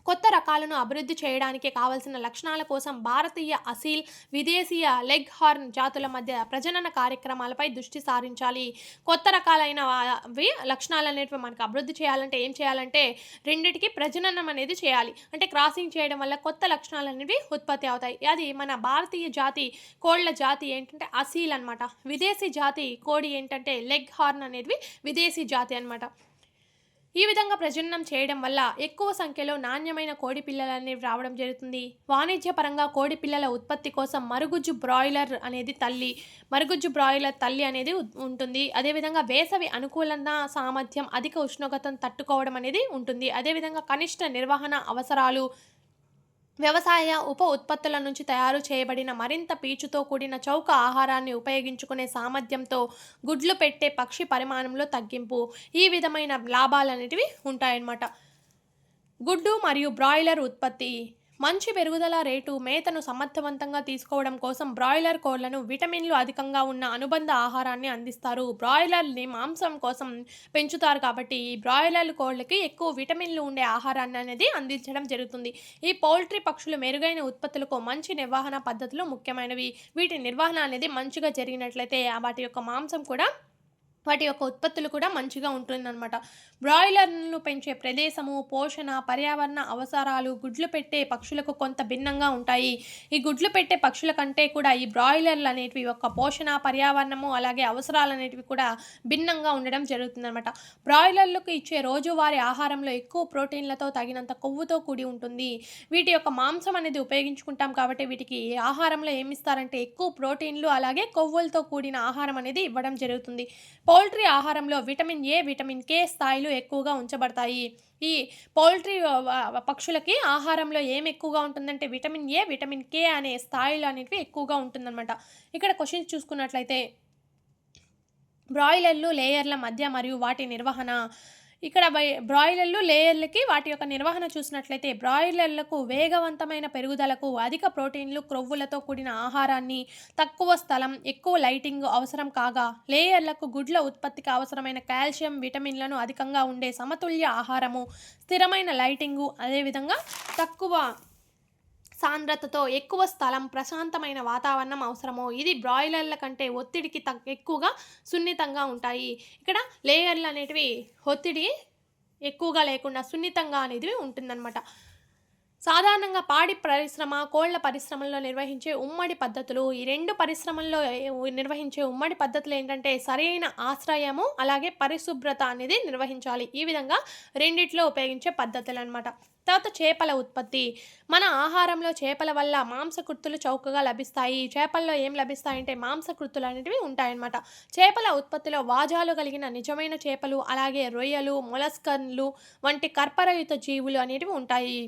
కొత్త రకాలను అభివృద్ధి చేయడానికి కావలసిన లక్షణాల కోసం భారతీయ అసీల్ విదేశీయ లెగ్ హార్న్ జాతుల మధ్య ప్రజనన కార్యక్రమాలపై దృష్టి సారించాలి. కొత్త రకాలైన లక్షణాలు అనేటివి మనకు అభివృద్ధి చేయాలంటే ఏం చేయాలంటే రెండిటికి ప్రజననం అనేది చేయాలి. అంటే క్రాసింగ్ చేయడం వల్ల కొత్త లక్షణాలు అనేవి ఉత్పత్తి అవుతాయి. అది మన భారతీయ జాతి కోళ్ల జాతి ఏంటంటే అసీల్ అనమాట. విదేశీ జాతి కోడి ఏంటంటే లెగ్ హార్న్ అనేది విదేశీ జాతి అనమాట. ఈ విధంగా ప్రజననం చేయడం వల్ల ఎక్కువ సంఖ్యలో నాణ్యమైన కోడి పిల్లలు అనేవి రావడం జరుగుతుంది. వాణిజ్యపరంగా కోడి పిల్లల ఉత్పత్తి కోసం మరుగుజ్జు బ్రాయిలర్ తల్లి అనేది ఉంటుంది. అదేవిధంగా వేసవి అనుకూలన సామర్థ్యం అధిక ఉష్ణోగ్రతను తట్టుకోవడం అనేది ఉంటుంది. అదేవిధంగా కనిష్ట నిర్వహణ అవసరాలు వ్యవసాయ ఉప ఉత్పత్తుల నుంచి తయారు చేయబడిన మరింత పీచుతో కూడిన చౌక ఆహారాన్ని ఉపయోగించుకునే సామర్థ్యంతో గుడ్లు పెట్టే పక్షి పరిమాణంలో తగ్గింపు ఈ విధమైన లాభాలు అనేటివి ఉంటాయన్నమాట. గుడ్డు మరియు బ్రాయిలర్ ఉత్పత్తి మంచి పెరుగుదల రేటు మేతను సమర్థవంతంగా తీసుకోవడం కోసం బ్రాయిలర్ కోళ్లను విటమిన్లు అధికంగా ఉన్న అనుబంధ ఆహారాన్ని అందిస్తారు. బ్రాయిలర్ని మాంసం కోసం పెంచుతారు కాబట్టి ఈ బ్రాయిలర్ కోళ్ళకి ఎక్కువ విటమిన్లు ఉండే ఆహారాన్ని అనేది అందించడం జరుగుతుంది. ఈ పౌల్ట్రీ పక్షులు మెరుగైన ఉత్పత్తులకు మంచి నిర్వహణ పద్ధతులు ముఖ్యమైనవి. వీటి నిర్వహణ అనేది మంచిగా జరిగినట్లయితే వాటి యొక్క మాంసం కూడా వాటి యొక్క ఉత్పత్తులు కూడా మంచిగా ఉంటుందన్నమాట. బ్రాయిలర్‌లను పెంచే ప్రదేశము, పోషణ, పర్యావరణ అవసరాలు గుడ్లు పెట్టే పక్షులకు కొంత భిన్నంగా ఉంటాయి. ఈ గుడ్లు పెట్టే పక్షుల కంటే కూడా ఈ బ్రాయిలర్‌లు అనేటివి యొక్క పోషణ, పర్యావరణము అలాగే అవసరాలనేటివి కూడా భిన్నంగా ఉండడం జరుగుతుందనమాట. బ్రాయిలర్‌లకు ఇచ్చే రోజువారీ ఆహారంలో ఎక్కువ ప్రోటీన్‌లతో తగినంత కొవ్వుతో కూడి ఉంటుంది. వీటి యొక్క మాంసం అనేది ఉపయోగించుకుంటాం కాబట్టి వీటికి ఆహారంలో ఏమిస్తారంటే ఎక్కువ ప్రోటీన్‌లు అలాగే కొవ్వులతో కూడిన ఆహారం అనేది ఇవ్వడం జరుగుతుంది. పౌల్ట్రీ ఆహారంలో విటమిన్ ఏ, విటమిన్ కే స్థాయిలు ఎక్కువగా ఉంచబడతాయి. ఈ పౌల్ట్రీ పక్షులకి ఆహారంలో ఏమి ఎక్కువగా ఉంటుందంటే విటమిన్ ఏ, విటమిన్ కే అనే స్థాయిలు అనేటివి ఎక్కువగా ఉంటుందన్నమాట. ఇక్కడ క్వెషన్స్ చూసుకున్నట్లయితే బ్రాయిలర్లు, లేయర్ల మధ్య మరియు వాటి నిర్వహణ. ఇక్కడ బ్రాయిలర్లు, లేయర్లకి వాటి యొక్క నిర్వహణ చూసినట్లయితే బ్రాయిలర్లకు వేగవంతమైన పెరుగుదలకు అధిక ప్రోటీన్లు, క్రొవ్వులతో కూడిన ఆహారాన్ని, తక్కువ స్థలం, ఎక్కువ లైటింగ్ అవసరం కాగా, లేయర్లకు గుడ్ల ఉత్పత్తికి అవసరమైన కాల్షియం, విటమిన్లను అధికంగా ఉండే సమతుల్య ఆహారము, స్థిరమైన లైటింగు, అదేవిధంగా తక్కువ సాంద్రతతో ఎక్కువ స్థలం, ప్రశాంతమైన వాతావరణం అవసరము. ఇది బ్రాయిలర్ల కంటే ఒత్తిడికి ఎక్కువగా సున్నితంగా ఉంటాయి. ఇక్కడ లేయర్లు అనేటివి ఒత్తిడి ఎక్కువగా లేకుండా సున్నితంగా అనేది ఉంటుందన్నమాట. సాధారణంగా పాడి పరిశ్రమ, కోళ్ల పరిశ్రమల్లో నిర్వహించే ఉమ్మడి పద్ధతులు. ఈ 2 పరిశ్రమల్లో నిర్వహించే ఉమ్మడి పద్ధతులు ఏంటంటే సరైన ఆశ్రయము, అలాగే పరిశుభ్రత అనేది నిర్వహించాలి. ఈ విధంగా రెండిట్లో ఉపయోగించే పద్ధతులనమాట. తర్వాత చేపల ఉత్పత్తి. మన ఆహారంలో చేపల వల్ల మాంసకృత్తులు చౌకగా లభిస్తాయి. చేపల్లో ఏం లభిస్తాయంటే మాంసకృత్తులు అనేటివి ఉంటాయన్నమాట. చేపల ఉత్పత్తిలో వాజాలు కలిగిన నిజమైన చేపలు, అలాగే రొయ్యలు, మొలస్కన్లు వంటి కర్పరయుత జీవులు అనేటివి ఉంటాయి.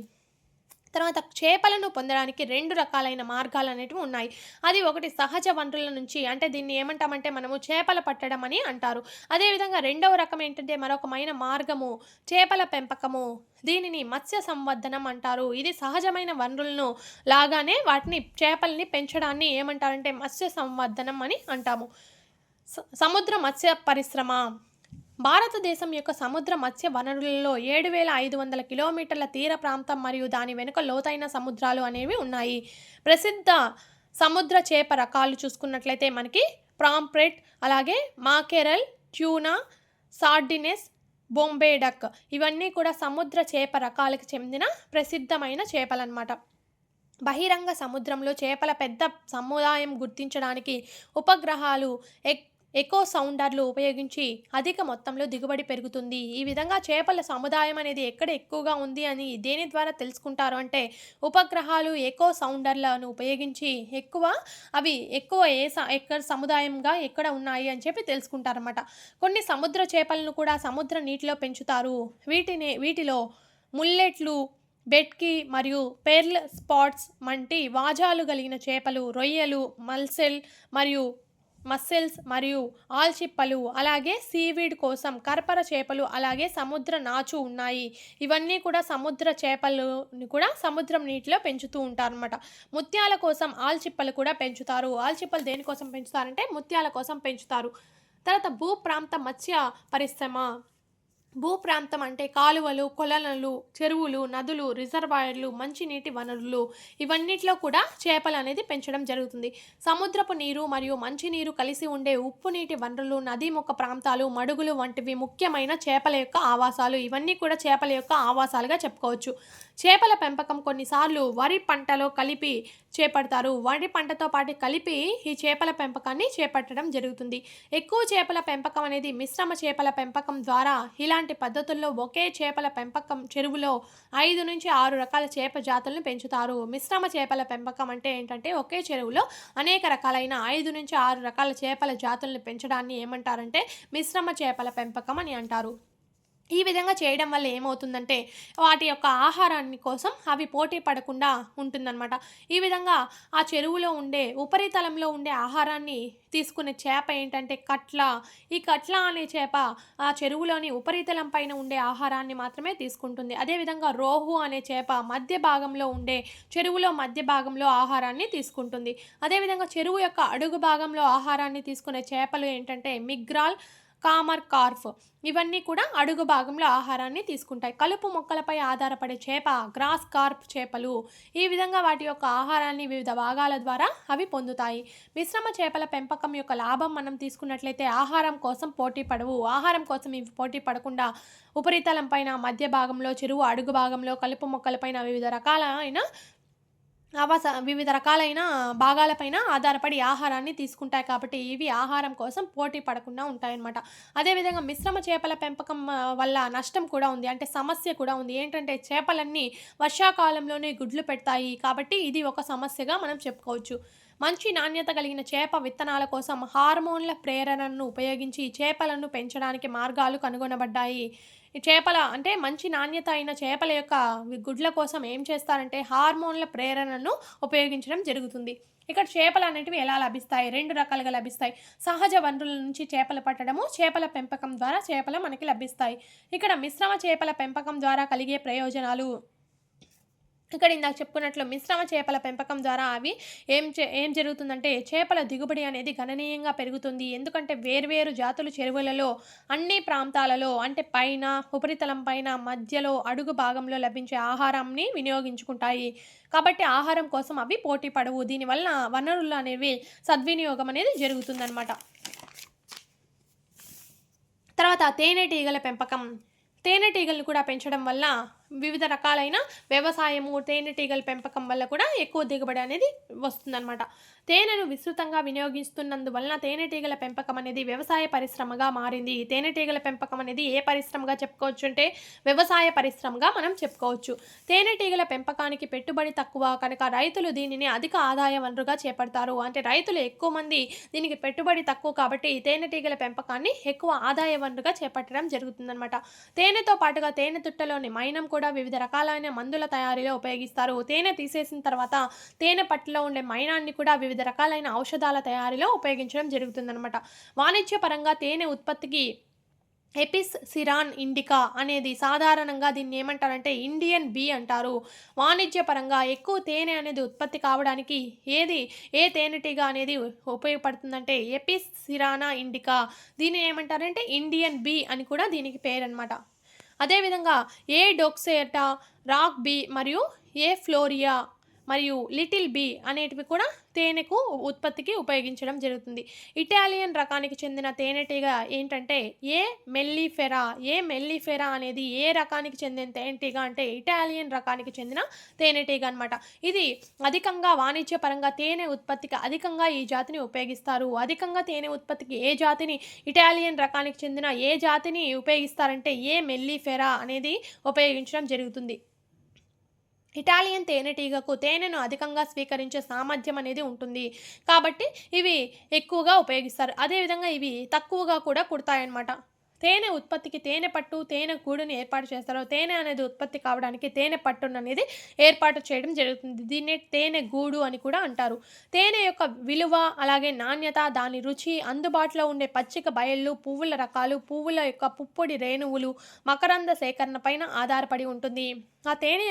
తర్వాత చేపలను పొందడానికి 2 రకాలైన మార్గాలు అనేటివి ఉన్నాయి. అది ఒకటి సహజ వనరుల నుంచి, అంటే దీన్ని ఏమంటామంటే మనము చేపల పట్టడం అని అంటారు. అదేవిధంగా రెండవ రకం ఏంటంటే మరొకమైన మార్గము చేపల పెంపకము. దీనిని మత్స్య సంవర్ధనం అంటారు. ఇది సహజమైన వనరులను లాగానే వాటిని చేపల్ని పెంచడాన్ని ఏమంటారంటే మత్స్య సంవర్ధనం అని అంటాము. సముద్ర మత్స్య పరిశ్రమ. భారతదేశం యొక్క సముద్ర మత్స్య వనరులలో 7,500 కిలోమీటర్ల తీర ప్రాంతం మరియు దాని వెనుక లోతైన సముద్రాలు అనేవి ఉన్నాయి. ప్రసిద్ధ సముద్ర చేప రకాలు చూసుకున్నట్లయితే మనకి ప్రాంప్రెట్, అలాగే మాకెరల్, ట్యూనా, సార్డినెస్, బొంబే డక్, ఇవన్నీ కూడా సముద్ర చేప రకాలకు చెందిన ప్రసిద్ధమైన చేపలన్నమాట. బహిరంగ సముద్రంలో చేపల పెద్ద సముదాయం గుర్తించడానికి ఉపగ్రహాలు, ఎకో సౌండర్లు ఉపయోగించి అధిక మొత్తంలో దిగుబడి పెరుగుతుంది. ఈ విధంగా చేపల సముదాయం అనేది ఎక్కడ ఎక్కువగా ఉంది అని దేని ద్వారా తెలుసుకుంటారు అంటే ఉపగ్రహాలు, ఎకో సౌండర్లను ఉపయోగించి అవి ఎక్కువ ఎక్కడ సముదాయంగా ఎక్కడ ఉన్నాయి అని చెప్పి తెలుసుకుంటారన్నమాట. కొన్ని సముద్ర చేపలను కూడా సముద్ర నీటిలో పెంచుతారు. వీటిలో ముల్లెట్లు, బెట్కి మరియు పెర్ల్ స్పాట్స్ వంటి వాజాలు కలిగిన చేపలు, రొయ్యలు, మస్సెల్స్ మరియు ఆల్చిప్పలు, అలాగే సీవీడ్ కోసం కర్పర చేపలు, అలాగే సముద్ర నాచు ఉన్నాయి. ఇవన్నీ కూడా సముద్ర చేపలను కూడా సముద్రం నీటిలో పెంచుతూ ఉంటారన్నమాట. ముత్యాల కోసం ఆల్చిప్పలు కూడా పెంచుతారు. ఆల్చిప్పలు దేనికోసం పెంచుతారంటే ముత్యాల కోసం పెంచుతారు. తర్వాత భూప్రాంత మత్స్య పరిశ్రమ. భూప్రాంతం అంటే కాలువలు, కొలనులు, చెరువులు, నదులు, రిజర్వాయర్లు, మంచినీటి వనరులు, ఇవన్నిట్లో కూడా చేపలు అనేది పెంచడం జరుగుతుంది. సముద్రపు నీరు మరియు మంచినీరు కలిసి ఉండే ఉప్పు నీటి వనరులు, నదీముఖ ప్రాంతాలు, మడుగులు వంటివి ముఖ్యమైన చేపల యొక్క ఆవాసాలు. ఇవన్నీ కూడా చేపల యొక్క ఆవాసాలుగా చెప్పుకోవచ్చు. చేపల పెంపకం కొన్నిసార్లు వరి పంటలో కలిపి చేపడతారు. వరి పంటతో పాటు కలిపి ఈ చేపల పెంపకాన్ని చేపట్టడం జరుగుతుంది. ఎక్కువ చేపల పెంపకం అనేది మిశ్రమ చేపల పెంపకం ద్వారా. ఇలాంటి పద్ధతుల్లో ఒకే చేపల పెంపకం చెరువులో 5 నుంచి 6 రకాల చేప జాతులను పెంచుతారు. మిశ్రమ చేపల పెంపకం అంటే ఏంటంటే ఒకే చెరువులో అనేక రకాలైన 5 నుంచి 6 రకాల చేపల జాతులను పెంచడాన్ని ఏమంటారంటే మిశ్రమ చేపల పెంపకం అని అంటారు. ఈ విధంగా చేయడం వల్ల ఏమవుతుందంటే వాటి యొక్క ఆహారాన్ని కోసం అవి పోటీ పడకుండా ఉంటుందన్నమాట. ఈ విధంగా ఆ చెరువులో ఉండే ఉపరితలంలో ఉండే ఆహారాన్ని తీసుకునే చేప ఏంటంటే కట్ల. ఈ కట్ల అనే చేప ఆ చెరువులోని ఉపరితలం పైన ఉండే ఆహారాన్ని మాత్రమే తీసుకుంటుంది. అదేవిధంగా రోహు అనే చేప చెరువులో మధ్య భాగంలో ఆహారాన్ని తీసుకుంటుంది. అదేవిధంగా చెరువు యొక్క అడుగు భాగంలో ఆహారాన్ని తీసుకునే చేపలు ఏంటంటే మిగ్రాల్, కామర్ కార్ఫ్ ఇవన్నీ కూడా అడుగు భాగంలో ఆహారాన్ని తీసుకుంటాయి. కలుపు మొక్కలపై ఆధారపడే చేప గ్రాస్ కార్ప్ చేపలు. ఈ విధంగా వాటి యొక్క ఆహారాన్ని వివిధ భాగాల ద్వారా అవి పొందుతాయి. మిశ్రమ చేపల పెంపకం యొక్క లాభం మనం తీసుకున్నట్లయితే ఆహారం కోసం పోటీ పడవు. ఆహారం కోసం ఇవి పోటీ పడకుండా ఉపరితలం పైన, మధ్య భాగంలో, చెరువు అడుగు భాగంలో, కలుపు మొక్కలపైన వివిధ రకాలైన భాగాలపైన ఆధారపడి ఆహారాన్ని తీసుకుంటాయి కాబట్టి ఇవి ఆహారం కోసం పోటీ పడకుండా ఉంటాయన్నమాట. అదేవిధంగా మిశ్రమ చేపల పెంపకం వల్ల నష్టం కూడా ఉంది, అంటే సమస్య కూడా ఉంది. ఏంటంటే చేపలన్నీ వర్షాకాలంలోనే గుడ్లు పెడతాయి కాబట్టి ఇది ఒక సమస్యగా మనం చెప్పుకోవచ్చు. మంచి నాణ్యత కలిగిన చేప విత్తనాల కోసం హార్మోన్ల ప్రేరణను ఉపయోగించి చేపలను పెంచడానికి మార్గాలు కనుగొనబడ్డాయి. ఈ చేపల అంటే మంచి నాణ్యత అయిన చేపల యొక్క గుడ్ల కోసం ఏం చేస్తారంటే హార్మోన్ల ప్రేరణను ఉపయోగించడం జరుగుతుంది. ఇక్కడ చేపలు అనేటివి ఎలా లభిస్తాయి? 2 రకాలుగా లభిస్తాయి. సహజ వనరుల నుంచి చేపలు పట్టడము, చేపల పెంపకం ద్వారా చేపలు మనకి లభిస్తాయి. ఇక్కడ మిశ్రమ చేపల పెంపకం ద్వారా కలిగే ప్రయోజనాలు. ఇక్కడ ఇందాక చెప్పుకున్నట్లు మిశ్రమ చేపల పెంపకం ద్వారా అవి ఏం జరుగుతుందంటే చేపల దిగుబడి అనేది గణనీయంగా పెరుగుతుంది. ఎందుకంటే వేర్వేరు జాతులు చెరువులలో అన్ని ప్రాంతాలలో, అంటే పైన, ఉపరితలం పైన, మధ్యలో, అడుగు భాగంలో లభించే ఆహారాన్ని వినియోగించుకుంటాయి. కాబట్టి ఆహారం కోసం అవి పోటీ పడవు. దీనివల్ల వనరులు అనేవి సద్వినియోగం అనేది జరుగుతుందన్నమాట. తర్వాత తేనెటీగల పెంపకం. తేనెటీగలను కూడా పెంచడం వల్ల వివిధ రకాలైన వ్యవసాయము, తేనెటీగల పెంపకం వల్ల కూడా ఎక్కువ దిగుబడి అనేది వస్తుందన్నమాట. తేనెను విస్తృతంగా వినియోగిస్తున్నందువలన తేనెటీగల పెంపకం అనేది వ్యవసాయ పరిశ్రమగా మారింది. తేనెటీగల పెంపకం అనేది ఏ పరిశ్రమగా చెప్పుకోవచ్చు అంటే వ్యవసాయ పరిశ్రమగా మనం చెప్పుకోవచ్చు. తేనెటీగల పెంపకానికి పెట్టుబడి తక్కువ కనుక రైతులు దీనిని అధిక ఆదాయ వనరుగా చేపడతారు. అంటే రైతులు ఎక్కువ మంది, దీనికి పెట్టుబడి తక్కువ కాబట్టి తేనెటీగల పెంపకాన్ని ఎక్కువ ఆదాయ వనరుగా చేపట్టడం జరుగుతుందన్నమాట. తేనెతో పాటుగా తేనె తుట్టలోని మైనం కూడా వివిధ రకాలైన మందుల తయారీలో ఉపయోగిస్తారు. తేనె తీసేసిన తర్వాత తేనె పట్టులో ఉండే మైనాన్ని కూడా వివిధ రకాలైన ఔషధాల తయారీలో ఉపయోగించడం జరుగుతుందన్నమాట. వాణిజ్యపరంగా తేనె ఉత్పత్తికి ఎపిస్ సిరాన్ ఇండికా అనేది సాధారణంగా దీన్ని ఏమంటారంటే ఇండియన్ బీ అంటారు. వాణిజ్యపరంగా ఎక్కువ తేనె అనేది ఉత్పత్తి కావడానికి ఏ తేనెటీగ అనేది ఉపయోగపడుతుందంటే ఎపిస్ సిరానా ఇండికా. దీన్ని ఏమంటారంటే ఇండియన్ బీ అని కూడా దీనికి పేరు అనమాట. అదేవిధంగా ఏ డోక్సేటా, రాక్ బీ మరియు ఏ ఫ్లోరియా మరియు లిటిల్ బీ అనేటివి కూడా తేనెకు ఉత్పత్తికి ఉపయోగించడం జరుగుతుంది. ఇటాలియన్ రకానికి చెందిన తేనెటీగ ఏంటంటే ఏ మెల్లిఫెరా అనేది ఏ రకానికి చెందిన తేనెటీగ అంటే ఇటాలియన్ రకానికి చెందిన తేనెటీగ అనమాట. ఇది అధికంగా వాణిజ్యపరంగా తేనె ఉత్పత్తికి అధికంగా ఈ జాతిని ఉపయోగిస్తారు. అధికంగా తేనె ఉత్పత్తికి ఏ జాతిని, ఇటాలియన్ రకానికి చెందిన ఏ జాతిని ఉపయోగిస్తారంటే ఏ మెల్లిఫెరా అనేది ఉపయోగించడం జరుగుతుంది. ఇటాలియన్ తేనెటీగకు తేనెను అధికంగా స్వీకరించే సామర్థ్యం అనేది ఉంటుంది కాబట్టి ఇవి ఎక్కువగా ఉపయోగిస్తారు. అదేవిధంగా ఇవి తక్కువగా కూడా కుడతాయన్నమాట. తేనె ఉత్పత్తికి తేనె పట్టు, తేనె గూడుని ఏర్పాటు చేస్తారు. తేనె అనేది ఉత్పత్తి కావడానికి తేనె పట్టును అనేది ఏర్పాటు చేయడం జరుగుతుంది. దీన్నే తేనె గూడు అని కూడా అంటారు. తేనె యొక్క విలువ, అలాగే నాణ్యత, దాని రుచి, అందుబాటులో ఉండే పచ్చిక బయళ్ళు, పువ్వుల రకాలు, పువ్వుల యొక్క పుప్పొడి రేణువులు, మకరంద సేకరణ పైన ఆధారపడి ఉంటుంది. ఆ తేనె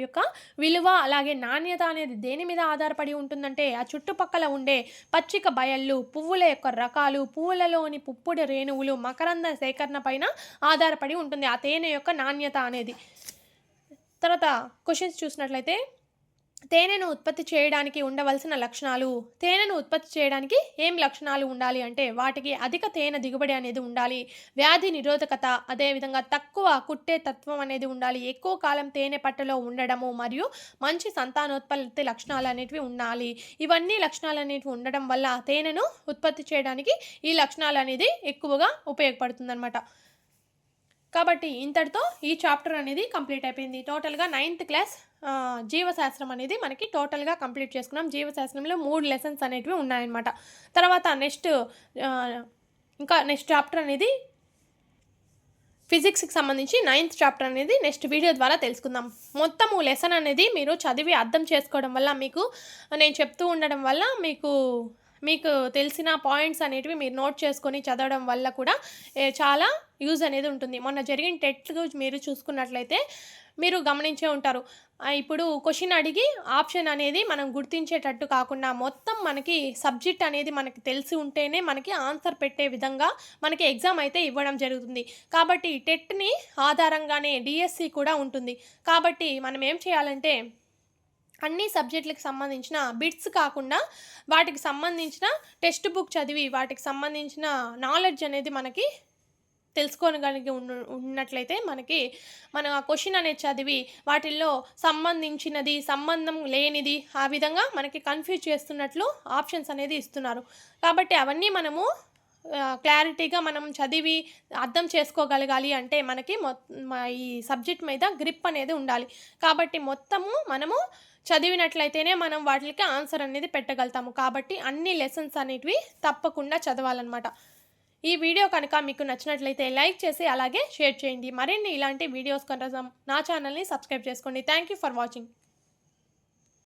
యొక్క విలువ అలాగే నాణ్యత అనేది దేని మీద ఆధారపడి ఉంటుందంటే ఆ చుట్టుపక్కల ఉండే పచ్చిక బయళ్ళు, పువ్వుల యొక్క రకాలు, పువ్వులలోని పుప్పొడి రేణువులు, మకరంద సేకరణ పైన ఆధారపడి ఉంటుంది ఆ తేనె యొక్క నాణ్యత అనేది. తర్వాత క్వశ్చన్స్ చూసినట్లయితే తేనెను ఉత్పత్తి చేయడానికి ఉండవలసిన లక్షణాలు. తేనెను ఉత్పత్తి చేయడానికి ఏం లక్షణాలు ఉండాలి అంటే వాటికి అధిక తేనె దిగుబడి అనేది ఉండాలి, వ్యాధి నిరోధకత, అదేవిధంగా తక్కువ కుట్టే తత్వం అనేది ఉండాలి, ఎక్కువ కాలం తేనె పట్టులో ఉండడము మరియు మంచి సంతానోత్పత్తి లక్షణాలు అనేటివి ఉండాలి. ఇవన్నీ లక్షణాలు అనేటివి ఉండడం వల్ల తేనెను ఉత్పత్తి చేయడానికి ఈ లక్షణాలు అనేది ఎక్కువగా ఉపయోగపడుతుందన్నమాట. కాబట్టి ఇంతటితో ఈ చాప్టర్ అనేది కంప్లీట్ అయిపోయింది. టోటల్గా 9th క్లాస్ జీవశాస్త్రం అనేది మనకి టోటల్గా కంప్లీట్ చేసుకున్నాం. జీవశాస్త్రంలో 3 లెసన్స్ అనేటివి ఉన్నాయన్నమాట. తర్వాత నెక్స్ట్ చాప్టర్ అనేది ఫిజిక్స్కి సంబంధించి 9th చాప్టర్ అనేది నెక్స్ట్ వీడియో ద్వారా తెలుసుకుందాం. మొత్తము లెసన్ అనేది మీరు చదివి అర్థం చేసుకోవడం వల్ల, మీకు నేను చెప్తూ ఉండడం వల్ల మీకు మీకు తెలిసిన పాయింట్స్ అనేటివి మీరు నోట్ చేసుకొని చదవడం వల్ల కూడా చాలా యూజ్ అనేది ఉంటుంది. మొన్న జరిగిన టెట్‌లు మీరు చూసుకున్నట్లయితే మీరు గమనించే ఉంటారు. ఇప్పుడు క్వెషన్ అడిగి ఆప్షన్ అనేది మనం గుర్తించేటట్టు కాకుండా మొత్తం మనకి సబ్జెక్ట్ అనేది మనకి తెలిసి ఉంటేనే మనకి ఆన్సర్ పెట్టే విధంగా మనకి ఎగ్జామ్ అయితే ఇవ్వడం జరుగుతుంది. కాబట్టి టెట్‌ని ఆధారంగానే డీఎస్సీ కూడా ఉంటుంది. కాబట్టి మనం ఏం చేయాలంటే అన్ని సబ్జెక్టులకు సంబంధించిన బిట్స్ కాకుండా వాటికి సంబంధించిన టెక్స్ట్ బుక్ చదివి వాటికి సంబంధించిన నాలెడ్జ్ అనేది మనకి తెలుసుకోగలిగి ఉన్నట్లయితే మనం ఆ క్వెషన్ అనేది చదివి వాటిల్లో సంబంధించినది, సంబంధం లేనిది ఆ విధంగా మనకి కన్‌ఫ్యూజ్ చేస్తున్నట్లు ఆప్షన్స్ అనేది ఇస్తున్నారు. కాబట్టి అవన్నీ మనము క్లారిటీగా మనం చదివి అర్థం చేసుకోగలగాలి అంటే మనకి ఈ సబ్జెక్ట్ మీద గ్రిప్ అనేది ఉండాలి. కాబట్టి మొత్తము మనము చదివినట్లయితేనే మనం వాటికి ఆన్సర్ అనేది పెట్టగలుగుతాము. కాబట్టి అన్ని లెసన్స్ అనేటివి తప్పకుండా చదవాలనమాట. ఈ వీడియో కనుక మీకు నచ్చినట్లయితే లైక్ చేసి అలాగే షేర్ చేయండి. మరిన్ని ఇలాంటి వీడియోస్ కోసం నా ఛానల్‌ని సబ్స్క్రైబ్ చేసుకోండి. Thank you for watching.